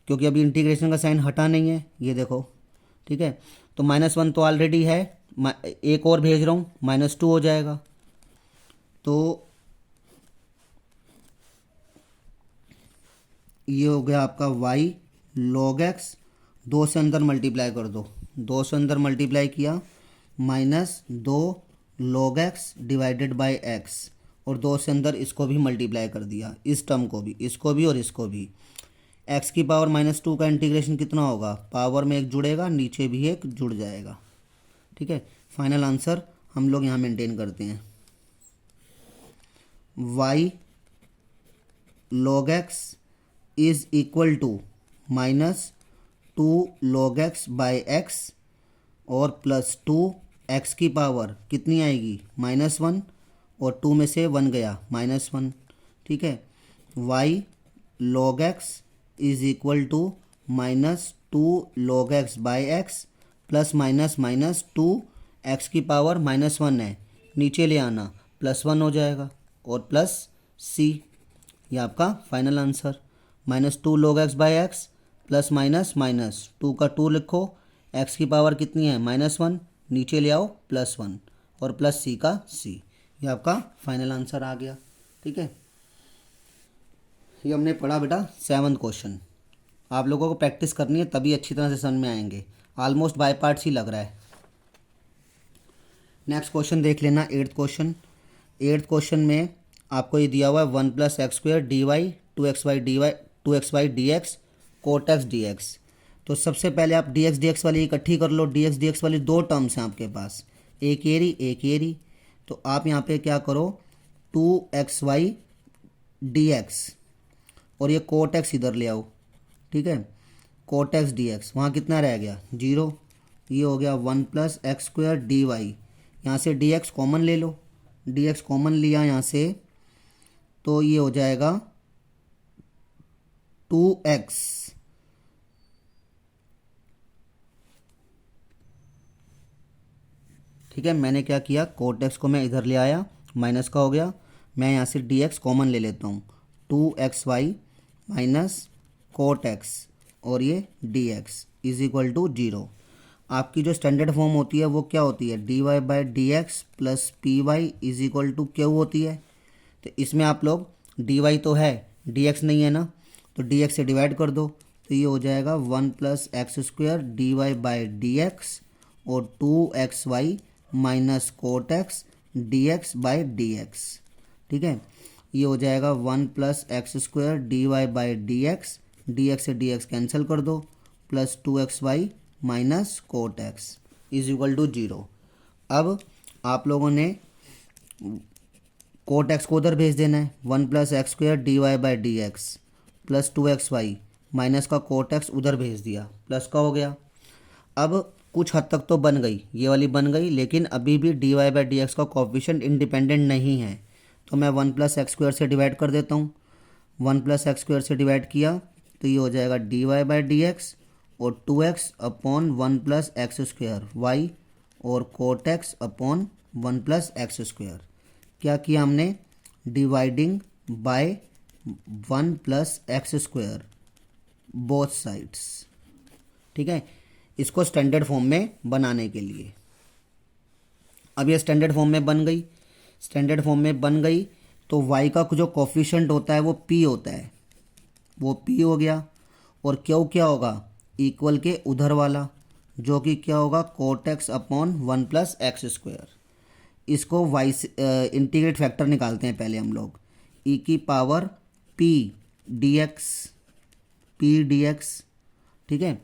क्योंकि अभी इंटीग्रेशन का साइन हटा नहीं है, ये देखो, ठीक है। तो -1 तो ऑलरेडी है, एक और भेज रहा हूँ -2 हो जाएगा। तो ये हो गया आपका y log x, 2 से अंदर मल्टीप्लाई कर दो, 2 से अंदर मल्टीप्लाई किया -2 log x divided by x और 2 से अंदर इसको भी मल्टीप्लाई कर दिया, इस टर्म को भी, इसको भी और इसको भी। x की पावर -2 का इंटीग्रेशन कितना होगा, पावर में एक जुड़ेगा, नीचे भी एक जुड़ जाएगा, ठीक है। फाइनल आंसर हम लोग यहाँ मेंटेन करते हैं, y log x is equal to -2 log x by x और +2 x की पावर कितनी आएगी -1 और 2 में से 1 गया -1, ठीक है। y log x is equal to -2 log x by x plus -2 x की पावर -1 है, नीचे ले आना +1 हो जाएगा और प्लस c, ये आपका final answer. -2 log x by x plus minus 2 का 2 लिखो, x की पावर कितनी है -1, नीचे ले आओ +1 और प्लस c का c, ये आपका फाइनल आंसर आ गया, ठीक है। ये हमने पढ़ा बेटा 7th क्वेश्चन, आप लोगों को प्रैक्टिस करनी है तभी अच्छी तरह से समझ में आएंगे, ऑलमोस्ट बाय पार्ट्स ही लग रहा है। नेक्स्ट क्वेश्चन देख लेना 8th क्वेश्चन। 8th क्वेश्चन में आपको ये दिया हुआ है 1 + x² dy 2xy dy 2xy dx cot x dx। तो सबसे पहले आप डी एक्स वाली इकट्ठी कर लो। डी एक्स वाली दो टर्म्स हैं आपके पास, एक ये रही। तो आप यहाँ पे क्या करो, 2xy dx और ये कोट एक्स इधर ले आओ, ठीक है। कोट एक्स डी एक्स, वहाँ कितना रह गया 0, ये हो गया 1+x² dy। यहाँ से dx कॉमन ले लो, dx कॉमन लिया यहाँ से, तो ये हो जाएगा 2x, ठीक है। मैंने क्या किया, कोट एक्स को मैं इधर ले आया, माइनस का हो गया। मैं यहाँ से dx कॉमन ले लेता हूँ, 2xy माइनस कोट एक्स और ये dx इज इक्वल टू 0। आपकी जो स्टैंडर्ड फॉर्म होती है वो क्या होती है, dy/dx plus py is equal to q होती है। तो इसमें आप लोग dy तो है, dx नहीं है ना, तो dx से डिवाइड कर दो, तो ये हो जाएगा 1+x² dy/dx और 2xy minus cot x dx/dx, ठीक है। ये हो जाएगा 1+x² dy/dx, dx से dx कैंसिल कर दो, plus 2xy minus cot x is equal to 0। अब आप लोगों ने कोट एक्स को उधर भेज देना है, 1+x² dy/dx plus 2xy minus का कोट एक्स उधर भेज दिया, प्लस का हो गया। अब कुछ हद तक तो बन गई, ये वाली बन गई, लेकिन अभी भी dy/dx का कोफिशिएंट इंडिपेंडेंट नहीं है, तो मैं 1+x² से डिवाइड कर देता हूँ। 1+x² से डिवाइड किया तो ये हो जाएगा dy/dx और 2x अपॉन 1+x² y और कोट एक्स अपॉन 1+x²। क्या किया हमने, dividing by 1+x² both sides, ठीक है, इसको स्टैंडर्ड फॉर्म में बनाने के लिए। अब ये स्टैंडर्ड फॉर्म में बन गई, स्टैंडर्ड फॉर्म में बन गई तो y का जो कोफिशिएंट होता है वो p होता है, वो p हो गया। और क्यू क्या होगा, इक्वल के उधर वाला, जो कि क्या होगा, कोट एक्स अपॉन 1+x²। इसको y से इंटीग्रेट फैक्टर निकालते हैं पहले हम लोग, e की पावर p dx, ठीक है।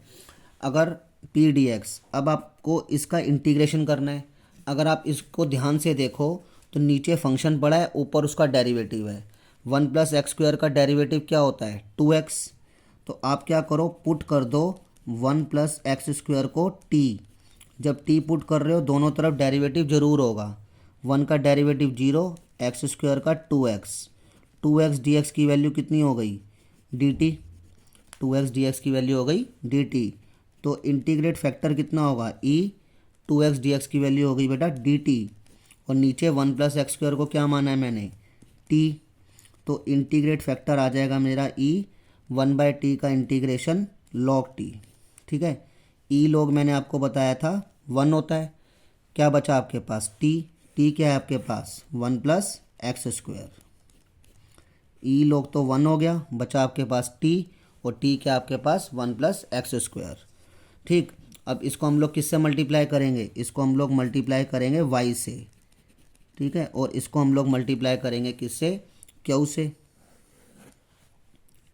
अगर p dx, अब आपको इसका इंटीग्रेशन करना है। अगर आप इसको ध्यान से देखो तो नीचे फंक्शन पड़ा है, ऊपर उसका डेरिवेटिव है। 1+x² का डेरिवेटिव क्या होता है, 2x। तो आप क्या करो, पुट कर दो 1+x² को t। जब t पुट कर रहे हो दोनों तरफ डेरिवेटिव ज़रूर होगा, 1 का डेरिवेटिव 0, x² का 2x, 2x dx की वैल्यू कितनी हो गई, dt, 2x dx की वैल्यू हो गई dt। तो इंटीग्रेट फैक्टर कितना होगा, e, 2x dx की वैल्यू हो गई बेटा dt, और नीचे 1+x² को क्या माना है मैंने, t। तो इंटीग्रेट फैक्टर आ जाएगा मेरा e, 1/t का इंटीग्रेशन log t, ठीक है। e log मैंने आपको बताया था 1 होता है, क्या बचा आपके पास t, t क्या है आपके पास 1+x², e log तो 1 हो गया, बचा आपके पास t, और t क्या आपके पास 1+x², ठीक। अब इसको हम लोग किससे मल्टीप्लाई करेंगे, इसको हम लोग मल्टीप्लाई करेंगे y से, ठीक है, और इसको हम लोग मल्टीप्लाई करेंगे किससे, q से।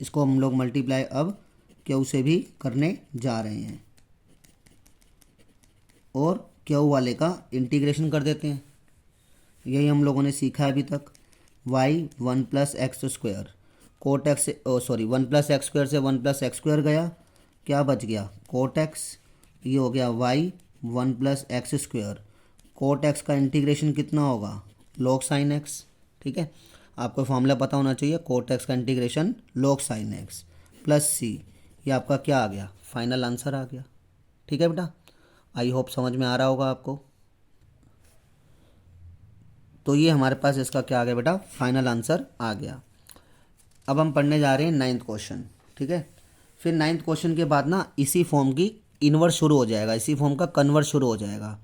इसको हम लोग मल्टीप्लाई अब q से भी करने जा रहे हैं, और q वाले का इंटीग्रेशन कर देते हैं। यही हम लोगों ने सीखा है अभी तक, y 1+x², कोट एक्स से 1+x² से 1+x² गया, क्या बच गया, कोट एक्स। ये हो गया y 1+x², कोट एक्स का इंटीग्रेशन कितना होगा, log sin x, ठीक है। आपको फॉर्मूला पता होना चाहिए, कोट एक्स का integration log sin x plus c। ये आपका क्या आ गया, फाइनल आंसर आ गया, ठीक है बेटा। आई होप समझ में आ रहा होगा आपको। तो ये हमारे पास इसका क्या आ गया बेटा, फाइनल आंसर आ गया। अब हम पढ़ने जा रहे हैं 9th क्वेश्चन, ठीक है। फिर 9th क्वेश्चन के बाद ना इसी फॉर्म की इन्वर्स शुरू हो जाएगा, इसी फॉर्म का कन्वर्स शुरू हो जाएगा।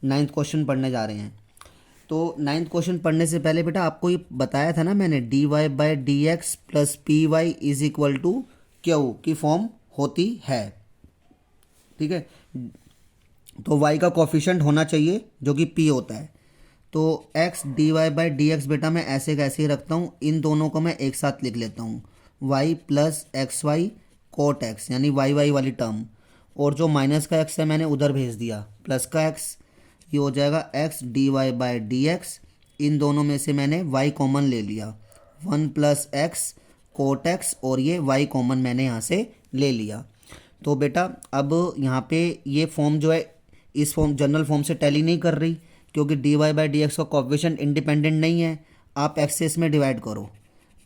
9th क्वेश्चन पढ़ने जा रहे हैं। तो 9th क्वेश्चन पढ़ने से पहले बेटा आपको ये बताया था ना मैंने, dy/dx plus py is equal to Q की फॉर्म होती है, ठीक है। तो y का कोफिशिएंट होना चाहिए जो कि p होता है। तो x dy/dx बेटा मैं ऐसे कैसे ही रखता हूँ, इन दोनों को मैं एक साथ लिख लेता हूँ, y plus x y cot x, यानी वाई वाई वाली टर्म और जो माइनस का एक्स है मैंने उधर भेज दिया, प्लस का एक्स, ये हो जाएगा x d Y by D x. इन दोनों में से मैंने वाई कॉमन ले लिया, 1 प्लस एक्स कोट एक्स, और ये वाई कॉमन मैंने यहाँ से ले लिया। तो बेटा अब यहाँ पे ये फॉर्म जो है इस फॉर्म जनरल फॉर्म से टैली नहीं कर रही, क्योंकि d Y by D x का कोएफिशिएंट इंडिपेंडेंट नहीं है। आप एक्स से इसमें डिवाइड करो,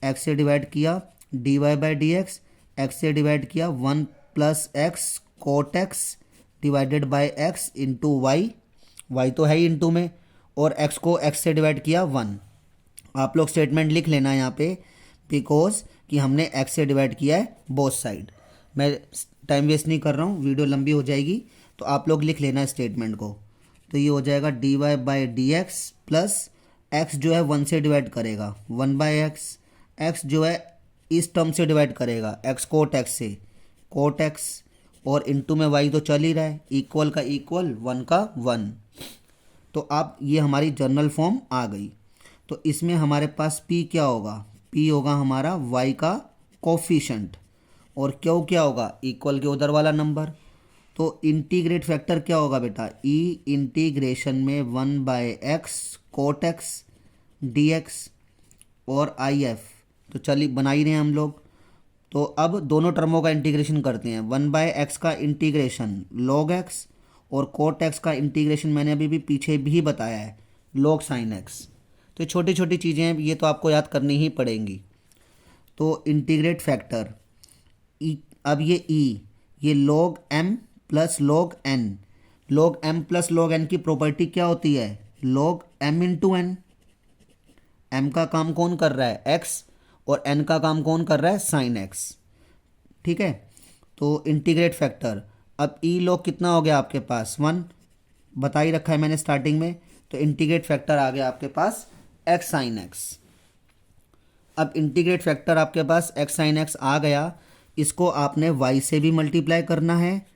एक्स से डिवाइड किया d Y by D x, x से डिवाइड किया 1 plus x cot x divided by x into y, y तो है ही इंटू में, और एक्स को एक्स से डिवाइड किया 1। आप लोग स्टेटमेंट लिख लेना यहाँ पे, बिकॉज कि हमने एक्स से डिवाइड किया है बोथ साइड। मैं टाइम वेस्ट नहीं कर रहा हूँ, वीडियो लंबी हो जाएगी, तो आप लोग लिख लेना स्टेटमेंट को। तो ये हो जाएगा d Y by D x plus x जो है 1 से डिवाइड करेगा 1 बाई एक्स, एक्स जो है इस टर्म से डिवाइड करेगा एक्स कोट एक्स से कोट एक्स, और इनटू में वाई तो चल ही रहा है, इक्वल का इक्वल 1 का 1। तो अब ये हमारी जनरल फॉर्म आ गई। तो इसमें हमारे पास p क्या होगा, p होगा हमारा y का कोफिशेंट, और q क्या होगा, इक्वल के उधर वाला नंबर। तो इंटीग्रेट फैक्टर क्या होगा बेटा, e इंटीग्रेशन में 1 by x cot x d x और आई एफ। तो चलिए बना ही रहे हैं हम लोग। तो अब दोनों टर्मों का इंटीग्रेशन करते हैं, 1 बाय एक्स का इंटीग्रेशन लॉग एक्स, और कोट एक्स का इंटीग्रेशन मैंने अभी भी पीछे भी बताया है लॉग साइन एक्स। तो छोटी छोटी चीज़ें हैं, ये तो आपको याद करनी ही पड़ेंगी। तो इंटीग्रेट फैक्टर ई, अब ये ई, ये log m plus log n, log m plus log n की प्रॉपर्टी क्या होती है, log m into n. M का काम कौन कर रहा है, एक्स, और एन का काम कौन कर रहा है, साइन एक्स। ठीक है, तो इंटीग्रेट फैक्टर, अब ई लॉग कितना हो गया आपके पास, 1 बता ही रखा है मैंने स्टार्टिंग में। तो इंटीग्रेट फैक्टर आ गया आपके पास एक्स साइन एक्स। अब इंटीग्रेट फैक्टर आपके पास एक्स साइन एक्स आ गया, इसको आपने वाई से भी मल्टीप्लाई करना है,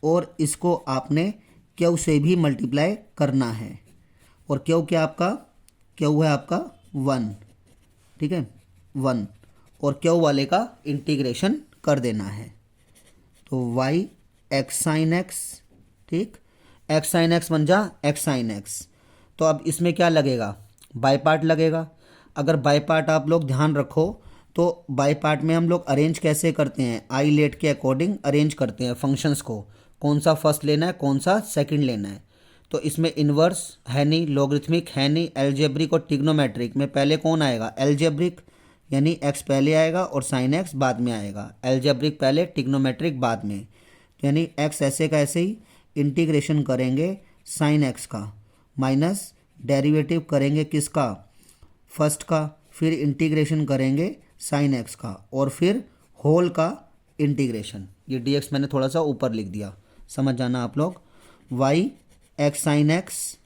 और इसको आपने क्यू से भी मल्टीप्लाई करना है। और क्यू क्या आपका, क्यू है आपका 1, ठीक है 1, और क्यू वाले का इंटीग्रेशन कर देना है। तो वाई एक्स साइन एक्स, ठीक, एक्स साइन एक्स बन जा एक्स साइन एक्स। तो अब इसमें क्या लगेगा, बाय पार्ट लगेगा। अगर बाय पार्ट आप लोग ध्यान रखो, तो बाय पार्ट में हम लोग अरेंज कैसे करते हैं, आई लेट के अकॉर्डिंग अरेंज करते हैं फंक्शंस को, कौन सा फर्स्ट लेना है कौन सा सेकंड लेना है। तो इसमें इन्वर्स है नहीं, लॉगरिथमिक है नहीं, एल्जेब्रिक और ट्रिग्नोमेट्रिक में पहले कौन आएगा, एल्जेब्रिक, यानी एक्स पहले आएगा और साइन एक्स बाद में आएगा, एल्जेब्रिक पहले ट्रिग्नोमेट्रिक बाद में। यानी एक्स ऐसे का ऐसे ही इंटीग्रेशन करेंगे साइन एक्स का, माइनस डेरिवेटिव करेंगे किसका, फर्स्ट का, फिर इंटीग्रेशन करेंगे साइन एक्स का, और फिर होल का इंटीग्रेशन। ये डी एक्स मैंने थोड़ा सा ऊपर लिख दिया, समझ जाना आप लोग। वाई एक्स साइन एक्स,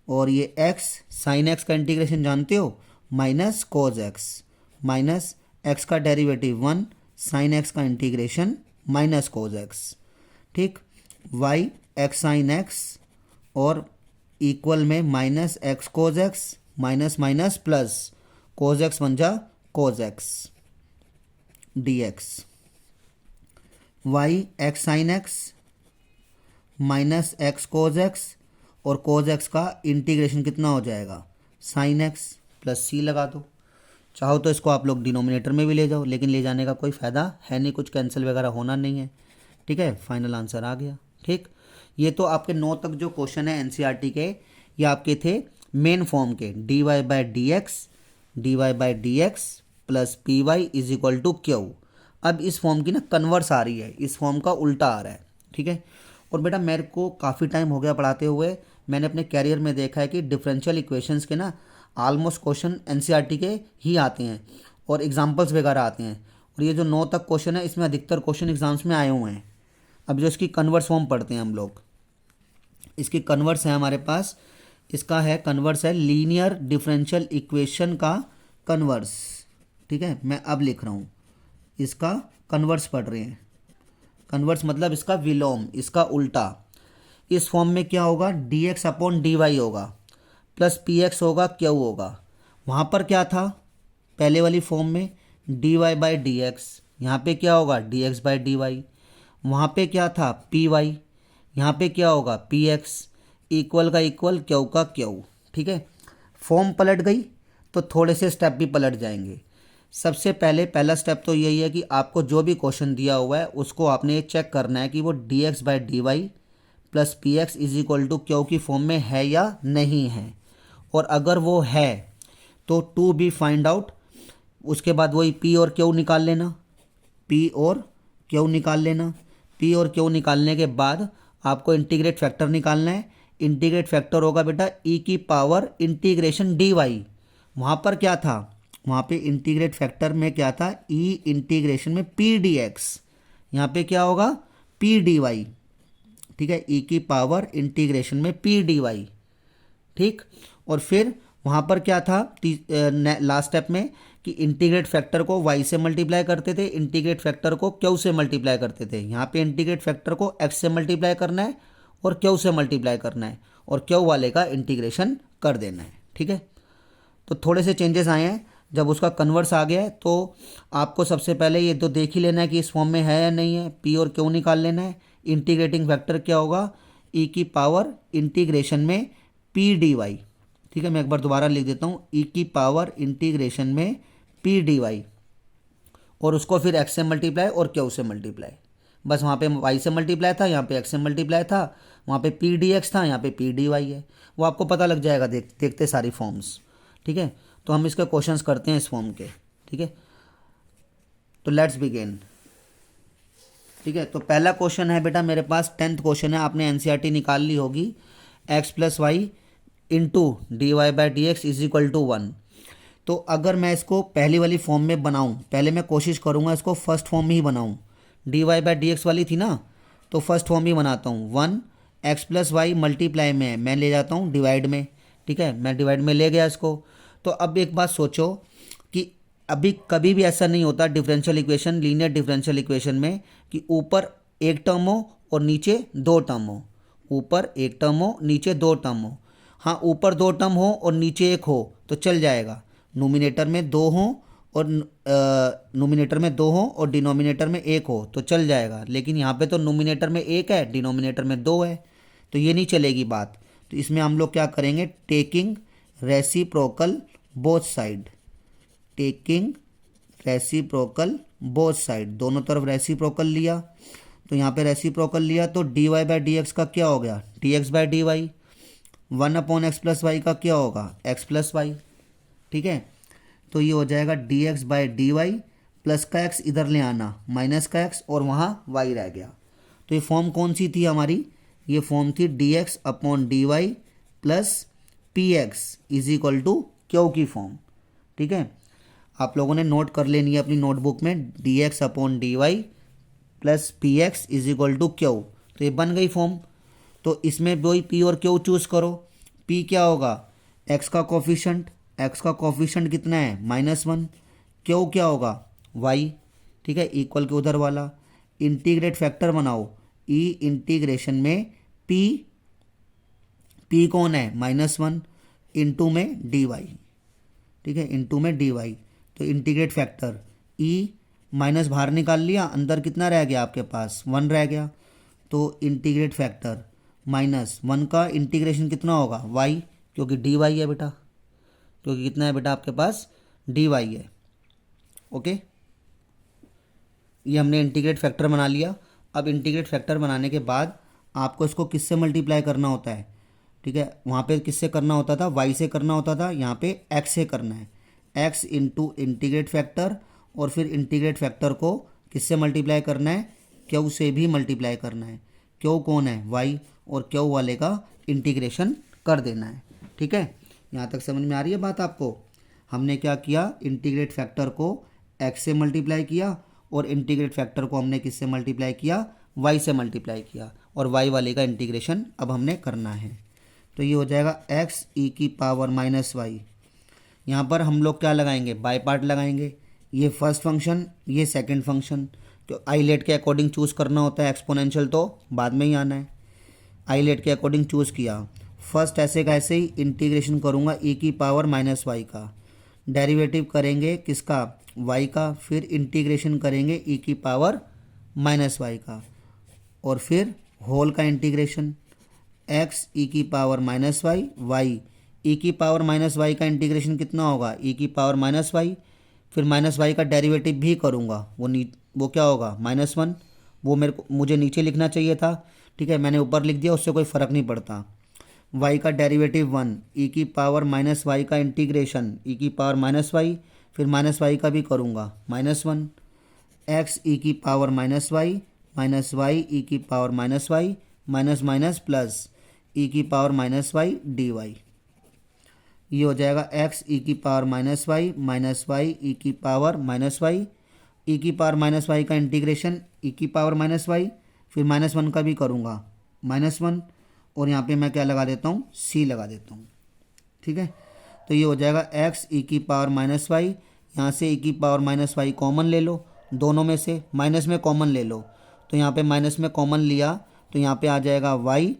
और ये एक्स साइन एक्स का इंटीग्रेशन जानते हो, minus cos x, minus x का डेरिवेटिव 1, साइन एक्स का इंटीग्रेशन माइनस कोज एक्स। ठीक, वाई एक्स साइन एक्स और इक्वल में minus x cos x, minus minus plus cos x बन जा cos x d x. Y x sine x minus x cos x, और cos x का integration कितना हो जाएगा, साइन एक्स प्लस सी लगा दो। चाहो तो इसको आप लोग डिनोमिनेटर में भी ले जाओ, लेकिन ले जाने का कोई फ़ायदा है नहीं, कुछ कैंसिल वगैरह होना नहीं है। ठीक है, फाइनल आंसर आ गया। ठीक, ये तो आपके 9 तक जो क्वेश्चन है एनसीईआरटी के, ये आपके थे मेन फॉर्म के, d Y by D x plus P Y is equal to q. अब इस फॉर्म की ना कन्वर्स आ रही है, इस फॉर्म का उल्टा आ रहा है। ठीक है, और बेटा मेरे को काफ़ी टाइम हो गया पढ़ाते हुए, मैंने अपने कैरियर में देखा है कि डिफरेंशियल इक्वेशंस के ना ऑलमोस्ट क्वेश्चन एनसीईआरटी के ही आते हैं, और एग्जांपल्स वगैरह आते हैं। और ये जो 9 तक क्वेश्चन है, इसमें अधिकतर क्वेश्चन एग्जाम्स में आए हुए हैं। अब जो इसकी कन्वर्स फॉर्म पढ़ते हैं हम लोग, इसकी कन्वर्स है हमारे पास, इसका है कन्वर्स है लीनियर डिफरेंशियल इक्वेशन का कन्वर्स। ठीक है, मैं अब लिख रहा हूँ, इसका कन्वर्स पढ़ रहे हैं। कन्वर्स मतलब इसका विलोम, इसका उल्टा। इस फॉर्म में क्या होगा, d x upon d y होगा, प्लस पी एक्स होगा, क्यू होगा। वहाँ पर क्या था पहले वाली फॉर्म में, d Y by D x, यहाँ पर क्या होगा, d x by d y. वहाँ पे क्या था पी वाई, यहाँ पे क्या होगा पी एक्स, इक्वल का इक्वल क्यू का क्यू। ठीक है, फॉर्म पलट गई तो थोड़े से स्टेप भी पलट जाएंगे। सबसे पहले पहला स्टेप तो यही है कि आपको जो भी क्वेश्चन दिया हुआ है उसको आपने ये चेक करना है कि वो d x by d y plus p x is equal to Q की फॉर्म में है या नहीं है, और अगर वो है तो टू बी फाइंड आउट। उसके बाद वही पी और क्यू निकाल लेना, पी और क्यू निकाल लेना। पी और क्यू निकालने के बाद आपको इंटीग्रेट फैक्टर निकालना है। इंटीग्रेट फैक्टर होगा बेटा ई की पावर इंटीग्रेशन डी वाई। वहाँ पर क्या था, वहाँ पे इंटीग्रेट फैक्टर में क्या था ई इंटीग्रेशन में पी डी एक्स, यहाँ पे क्या होगा पी डी वाई। ठीक है, ई की पावर इंटीग्रेशन में पी डी वाई। ठीक, और फिर वहाँ पर क्या था लास्ट स्टेप में कि इंटीग्रेट फैक्टर को y से मल्टीप्लाई करते थे, इंटीग्रेट फैक्टर को q से मल्टीप्लाई करते थे। यहाँ पे इंटीग्रेट फैक्टर को x से मल्टीप्लाई करना है और q से मल्टीप्लाई करना है और q वाले का इंटीग्रेशन कर देना है। ठीक है, तो थोड़े से चेंजेस आए हैं। जब उसका कन्वर्स आ गया है तो आपको सबसे पहले ये तो देख ही लेना है कि इस फॉर्म में है या नहीं है, p और q निकाल लेना है। इंटीग्रेटिंग फैक्टर क्या होगा e की पावर इंटीग्रेशन में पी डी वाई। ठीक है, मैं एक बार दोबारा लिख देता हूँ, ई की पावर इंटीग्रेशन में पी डी वाई, और उसको फिर एक्स से मल्टीप्लाई और क्यू से मल्टीप्लाई। बस वहाँ पे वाई से मल्टीप्लाई था, यहाँ पे एक्स से मल्टीप्लाई था, वहाँ पे पी डी एक्स था, यहाँ पे पी डी वाई है। वो आपको पता लग जाएगा देखते सारी फॉर्म्स। ठीक है, तो हम इसके क्वेश्चंस करते हैं इस फॉर्म के। ठीक है, तो लेट्स बिगिन। ठीक है, तो पहला क्वेश्चन है बेटा मेरे पास 10th क्वेश्चन है, आपने एनसीईआरटी निकाल ली होगी। X plus y into d Y by D x is equal to 1। तो अगर मैं इसको पहली वाली फॉर्म में बनाऊं, पहले मैं कोशिश करूंगा इसको फर्स्ट फॉर्म में ही बनाऊं। D Y by D x वाली थी ना, तो फर्स्ट फॉर्म ही बनाता हूँ। 1 एक्स प्लस वाई मल्टीप्लाई में मैं ले जाता हूँ डिवाइड में। ठीक है, मैं डिवाइड में ले गया इसको। तो अब एक बात सोचो कि अभी कभी भी ऐसा नहीं होता differential equation, linear differential equation में, कि ऊपर एक टर्म हो और नीचे दो टर्म हो। ऊपर एक टर्म हो नीचे दो टर्म हो। हाँ, ऊपर दो टर्म हो और नीचे एक हो तो चल जाएगा। नोमिनेटर में दो हो और नोमिनेटर में दो हो और डिनोमिनेटर में एक हो तो चल जाएगा। लेकिन यहाँ पे तो नोमिनेटर में एक है, डिनोमिनेटर में दो है, तो ये नहीं चलेगी बात। तो इसमें हम लोग क्या करेंगे, taking reciprocal both side. Taking reciprocal both side, दोनों तरफ रेसिप्रोकल लिया। तो यहाँ पे रेसिप्रोकल लिया तो D Y by D x का क्या हो गया, d x by d y. 1 upon x plus y का क्या होगा, एक्स प्लस वाई। ठीक है, तो ये हो जाएगा d x by d y, plus का एक्स इधर ले आना, माइनस का एक्स, और वहाँ वाई रह गया। तो ये फॉर्म कौन सी थी हमारी, ये फॉर्म थी d x upon d y plus p x is equal to Q की फॉर्म। ठीक है, आप लोगों ने नोट कर लेनी है अपनी नोटबुक में, d x upon d y plus p x is equal to q. तो ये बन गई फॉर्म। तो इसमें वही पी और क्यू चूज़ करो। पी क्या होगा, एक्स का कोफिशेंट, एक्स का कोफिशेंट कितना है -1। क्यू क्या होगा, वाई। ठीक है, इक्वल के उधर वाला। इंटीग्रेट फैक्टर बनाओ, ई इंटीग्रेशन में पी कौन है -1 इंटू में डी वाई। ठीक है, इंटू में डी वाई। तो इंटीग्रेट फैक्टर ई माइनस बाहर निकाल लिया, अंदर कितना रह गया आपके पास 1 रह गया। तो इंटीग्रेट फैक्टर -1 का इंटीग्रेशन कितना होगा, वाई, क्योंकि डी वाई है बेटा, क्योंकि कितना है बेटा आपके पास डी वाई है। ओके, ये हमने इंटीग्रेट फैक्टर बना लिया। अब इंटीग्रेट फैक्टर बनाने के बाद आपको इसको किससे मल्टीप्लाई करना होता है। ठीक है, वहाँ पे किससे करना होता था, वाई से करना होता था, यहाँ पे एक्स से करना है। एक्स इंटू इंटीग्रेट फैक्टर, और फिर इंटीग्रेट फैक्टर को किससे मल्टीप्लाई करना है, क्यू से भी मल्टीप्लाई करना है। क्यू कौन है, वाई, और क्यू वाले का इंटीग्रेशन कर देना है। ठीक है, यहाँ तक समझ में आ रही है बात आपको। हमने क्या किया, इंटीग्रेट फैक्टर को एक्स से मल्टीप्लाई किया और इंटीग्रेट फैक्टर को हमने किससे मल्टीप्लाई किया, वाई से मल्टीप्लाई किया, और वाई वाले का इंटीग्रेशन अब हमने करना है। तो ये हो जाएगा एक्स ई की पावर -वाई। यहाँ पर हम लोग क्या लगाएंगे, बाय पार्ट लगाएंगे। ये फर्स्ट फंक्शन, ये सेकंड फंक्शन, तो आईलेट के अकॉर्डिंग चूज़ करना होता है, एक्सपोनेंशियल तो बाद में ही आना है। आईलेट के अकॉर्डिंग चूज़ किया, फर्स्ट ऐसे का ऐसे ही इंटीग्रेशन करूँगा ई की पावर -वाई का, डेरिवेटिव करेंगे किसका, वाई का, फिर इंटीग्रेशन करेंगे ई की पावर -वाई का। और फिर होल का इंटीग्रेशन एक्स ई की power minus y, Y e की पावर माइनस वाई का इंटीग्रेशन कितना होगा, ई की पावर माइनस वाई, फिर माइनस वाई का डेरिवेटिव भी करूँगा, वो क्या होगा -1। वो मुझे नीचे लिखना चाहिए था, ठीक है, मैंने ऊपर लिख दिया, उससे कोई फ़र्क नहीं पड़ता। वाई का डेरिवेटिव 1, ई की पावर माइनस वाई का इंटीग्रेशन ई की पावर माइनस वाई, फिर माइनस वाई का भी करूँगा -1, एक्स ई की पावर माइनस वाई ई की power minus y, minus minus plus e की power minus y d y. ये हो जाएगा एक्स ई की पावर माइनस वाई ई की पावर माइनस वाई, ई की पावर माइनस वाई का इंटीग्रेशन ई की पावर माइनस वाई, फिर -1 का भी करूँगा -1, और यहाँ पे मैं क्या लगा देता हूँ, सी लगा देता हूँ, ठीक है। तो ये हो जाएगा एक्स ई की पावर माइनस वाई, यहाँ से ई की पावर माइनस वाई कॉमन ले लो, दोनों में से माइनस में कॉमन ले लो, तो यहाँ पे माइनस में कॉमन लिया तो यहाँ पे आ जाएगा वाई,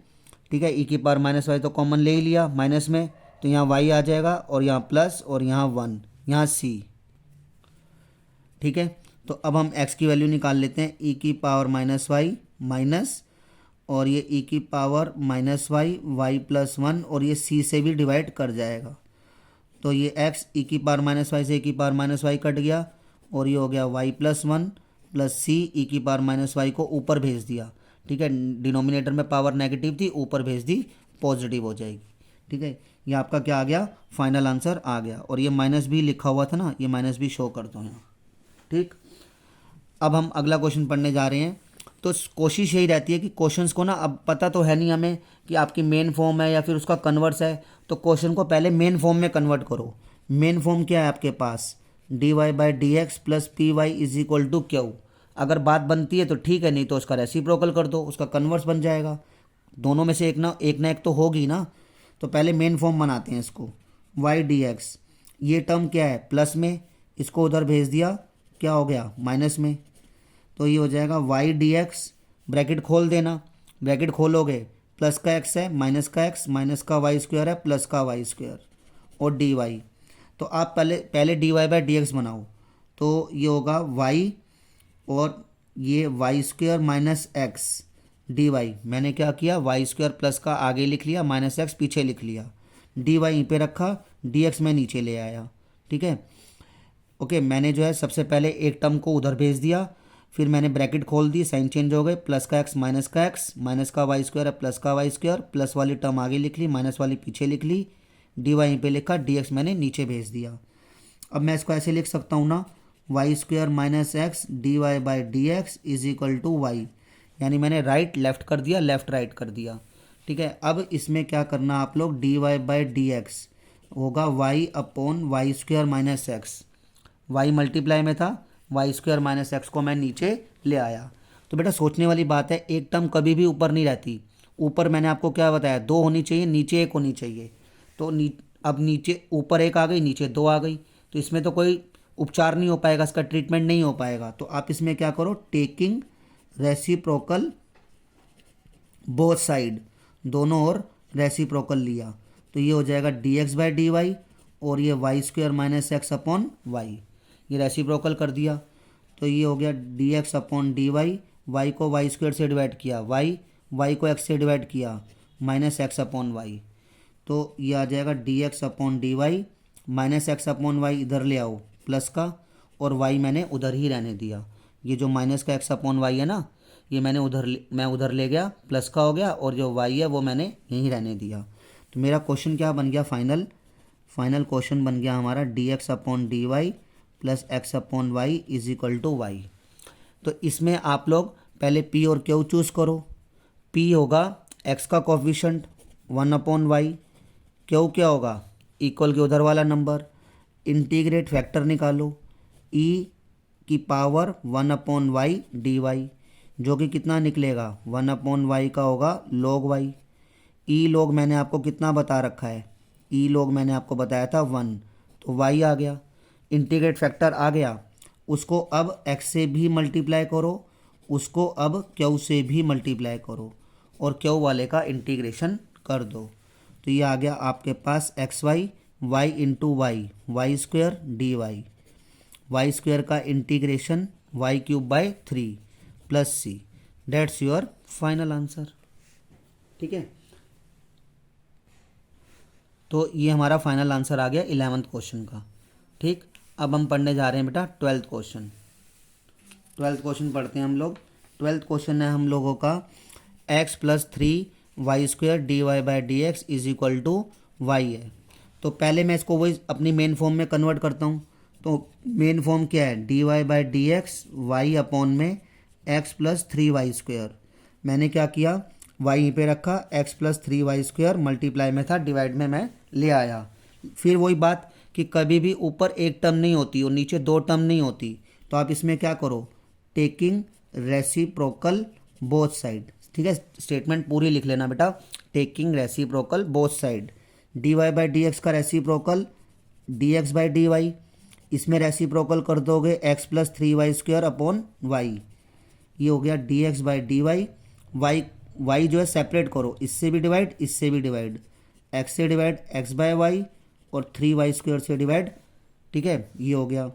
ठीक है, ई की पावर माइनस वाई तो कॉमन ले ही लिया माइनस में, तो यहाँ वाई आ जाएगा, और यहाँ प्लस, और यहाँ 1, यहाँ सी, ठीक है। तो अब हम x की वैल्यू निकाल लेते हैं, ई की पावर माइनस वाई माइनस, और ये ई की power minus y, y plus 1, और ये सी से भी डिवाइड कर जाएगा, तो ये x ई की पावर माइनस वाई से ई की पावर माइनस वाई कट गया, और ये हो गया Y plus 1 plus c, e की पावर माइनस वाई को ऊपर भेज दिया, ठीक है, डिनोमिनेटर में पावर नेगेटिव थी, ऊपर भेज दी, पॉजिटिव हो जाएगी, ठीक है। ये आपका क्या आ गया, फाइनल आंसर आ गया, और ये माइनस भी लिखा हुआ था ना, ये माइनस भी शो करता हूँ यहाँ, ठीक। अब हम अगला क्वेश्चन पढ़ने जा रहे हैं। तो कोशिश यही रहती है कि क्वेश्चंस को ना, अब पता तो है नहीं हमें कि आपकी मेन फॉर्म है या फिर उसका कन्वर्स है, तो क्वेश्चन को पहले मेन फॉर्म में कन्वर्ट करो। मेन फॉर्म क्या है आपके पास, d Y by D x plus P Y is equal to q. अगर बात बनती है तो ठीक है, नहीं तो उसका रेसिप्रोकल कर दो, उसका कन्वर्स बन जाएगा। दोनों में से एक ना एक तो होगी ना। तो पहले मेन फॉर्म बनाते हैं इसको, वाई डी एक्स, ये टर्म क्या है प्लस में, इसको उधर भेज दिया, क्या हो गया माइनस में, तो ये हो जाएगा वाई डी एक्स, ब्रैकेट खोल देना, ब्रैकेट खोलोगे प्लस का एक्स है, माइनस का एक्स, माइनस का वाई स्क्वायर है, प्लस का वाई स्क्वायर, और डी वाई। तो आप पहले d Y by D x बनाओ, तो ये होगा वाई, और ये y square minus x d y. मैंने क्या किया, वाई स्क्वायर प्लस का आगे लिख लिया, माइनस एक्स पीछे लिख लिया, डी वाई यहीं पर रखा, डी एक्स मैं नीचे ले आया, ठीक है। ओके, मैंने जो है सबसे पहले एक टर्म को उधर भेज दिया, फिर मैंने ब्रैकेट खोल दी, साइन चेंज हो गए, प्लस का एक्स, माइनस का वाई स्क्वायर है, प्लस का वाई स्क्वायर, प्लस वाली टर्म आगे लिख ली, माइनस वाली पीछे लिख ली, डी वाई यहीं पर लिखा, डी एक्स मैंने नीचे भेज दिया। अब मैं इसको ऐसे लिख सकता हूँ ना, y square minus x d Y by D x is equal to y, यानी मैंने राइट लेफ्ट कर दिया, लेफ्ट राइट कर दिया, ठीक है। अब इसमें क्या करना आप लोग, d Y by D x होगा y upon y square minus x, y multiply में था, वाई स्क्वायर माइनस एक्स को मैं नीचे ले आया। तो बेटा सोचने वाली बात है, एक टर्म कभी भी ऊपर नहीं रहती, ऊपर मैंने आपको क्या बताया, 2 होनी चाहिए, नीचे 1 होनी चाहिए, तो अब नीचे ऊपर 1 आ गई, नीचे 2 आ गई, तो इसमें तो कोई उपचार नहीं हो पाएगा, इसका ट्रीटमेंट नहीं हो पाएगा। तो आप इसमें क्या करो, टेकिंग रेसिप्रोकल बोथ साइड, दोनों ओर रेसिप्रोकल लिया, तो ये हो जाएगा d x by d y, और ये y square minus x upon y, ये रेसिप्रोकल कर दिया, तो ये हो गया d x upon d y, y को वाई स्क्वायर से डिवाइड किया, वाई को एक्स से डिवाइड किया, माइनस एक्स अपॉन वाई, तो ये आ जाएगा d x upon d y, minus x upon y इधर ले आओ प्लस का, और वाई मैंने उधर ही रहने दिया, ये जो माइनस का एक्स अपॉन वाई है ना, ये मैं उधर ले गया, प्लस का हो गया, और जो वाई है वो मैंने यहीं रहने दिया। तो मेरा क्वेश्चन क्या बन गया, फाइनल क्वेश्चन बन गया हमारा d x upon d y plus x upon y is equal to y. तो इसमें आप लोग पहले पी और क्यू चूज़ करो। पी होगा एक्स का कोफिशिएंट 1 अपॉन वाई, क्यू क्या होगा, इक्वल के उधर वाला नंबर, इंटीग्रेट फैक्टर निकालो, ई की power 1 upon y d y, जो कि कितना निकलेगा, 1 अपॉन वाई का होगा लॉग वाई। ई लॉग मैंने आपको कितना बता रखा है, ई लॉग मैंने आपको बताया था 1, तो वाई आ गया, इंटीग्रेट फैक्टर आ गया, उसको अब एक्स से भी मल्टीप्लाई करो, उसको अब क्यू से भी मल्टीप्लाई करो, और क्यू वाले का इंटीग्रेशन कर दो, तो ये आ गया आपके पास x y into y square d y square का integration y cube by 3 plus c, that's your final answer. ठीक है, तो ये हमारा फाइनल आंसर आ गया 11th क्वेश्चन का। ठीक, अब हम पढ़ने जा रहे हैं बेटा 12th क्वेश्चन। 12th क्वेश्चन पढ़ते हैं हम लोग। 12th क्वेश्चन है हम लोगों का x plus 3y² dy/dx is equal to y है। तो पहले मैं इसको वही अपनी मेन फॉर्म में कन्वर्ट करता हूँ। तो मेन फॉर्म क्या है, dy/dx y अपॉन में x प्लस 3y²। मैंने क्या किया, y यहीं पे रखा, x प्लस 3y² मल्टीप्लाई में था, डिवाइड में मैं ले आया। फिर वही बात कि कभी भी ऊपर एक टर्म नहीं होती और नीचे दो टर्म नहीं होती, तो आप इसमें क्या करो, टेकिंग रेसिप्रोकल बोथ साइड। ठीक है, स्टेटमेंट पूरी लिख लेना बेटा, taking reciprocal both side. dy/dx का रेसिप्रोकल dx/dy, इसमें रेसिप्रोकल कर दोगे x plus 3y² upon y, ये हो गया dx/dy। y जो है सेपरेट करो, इससे भी डिवाइड इससे भी डिवाइड, x से डिवाइड x/y और 3y² से डिवाइड। ठीक है, ये हो गया,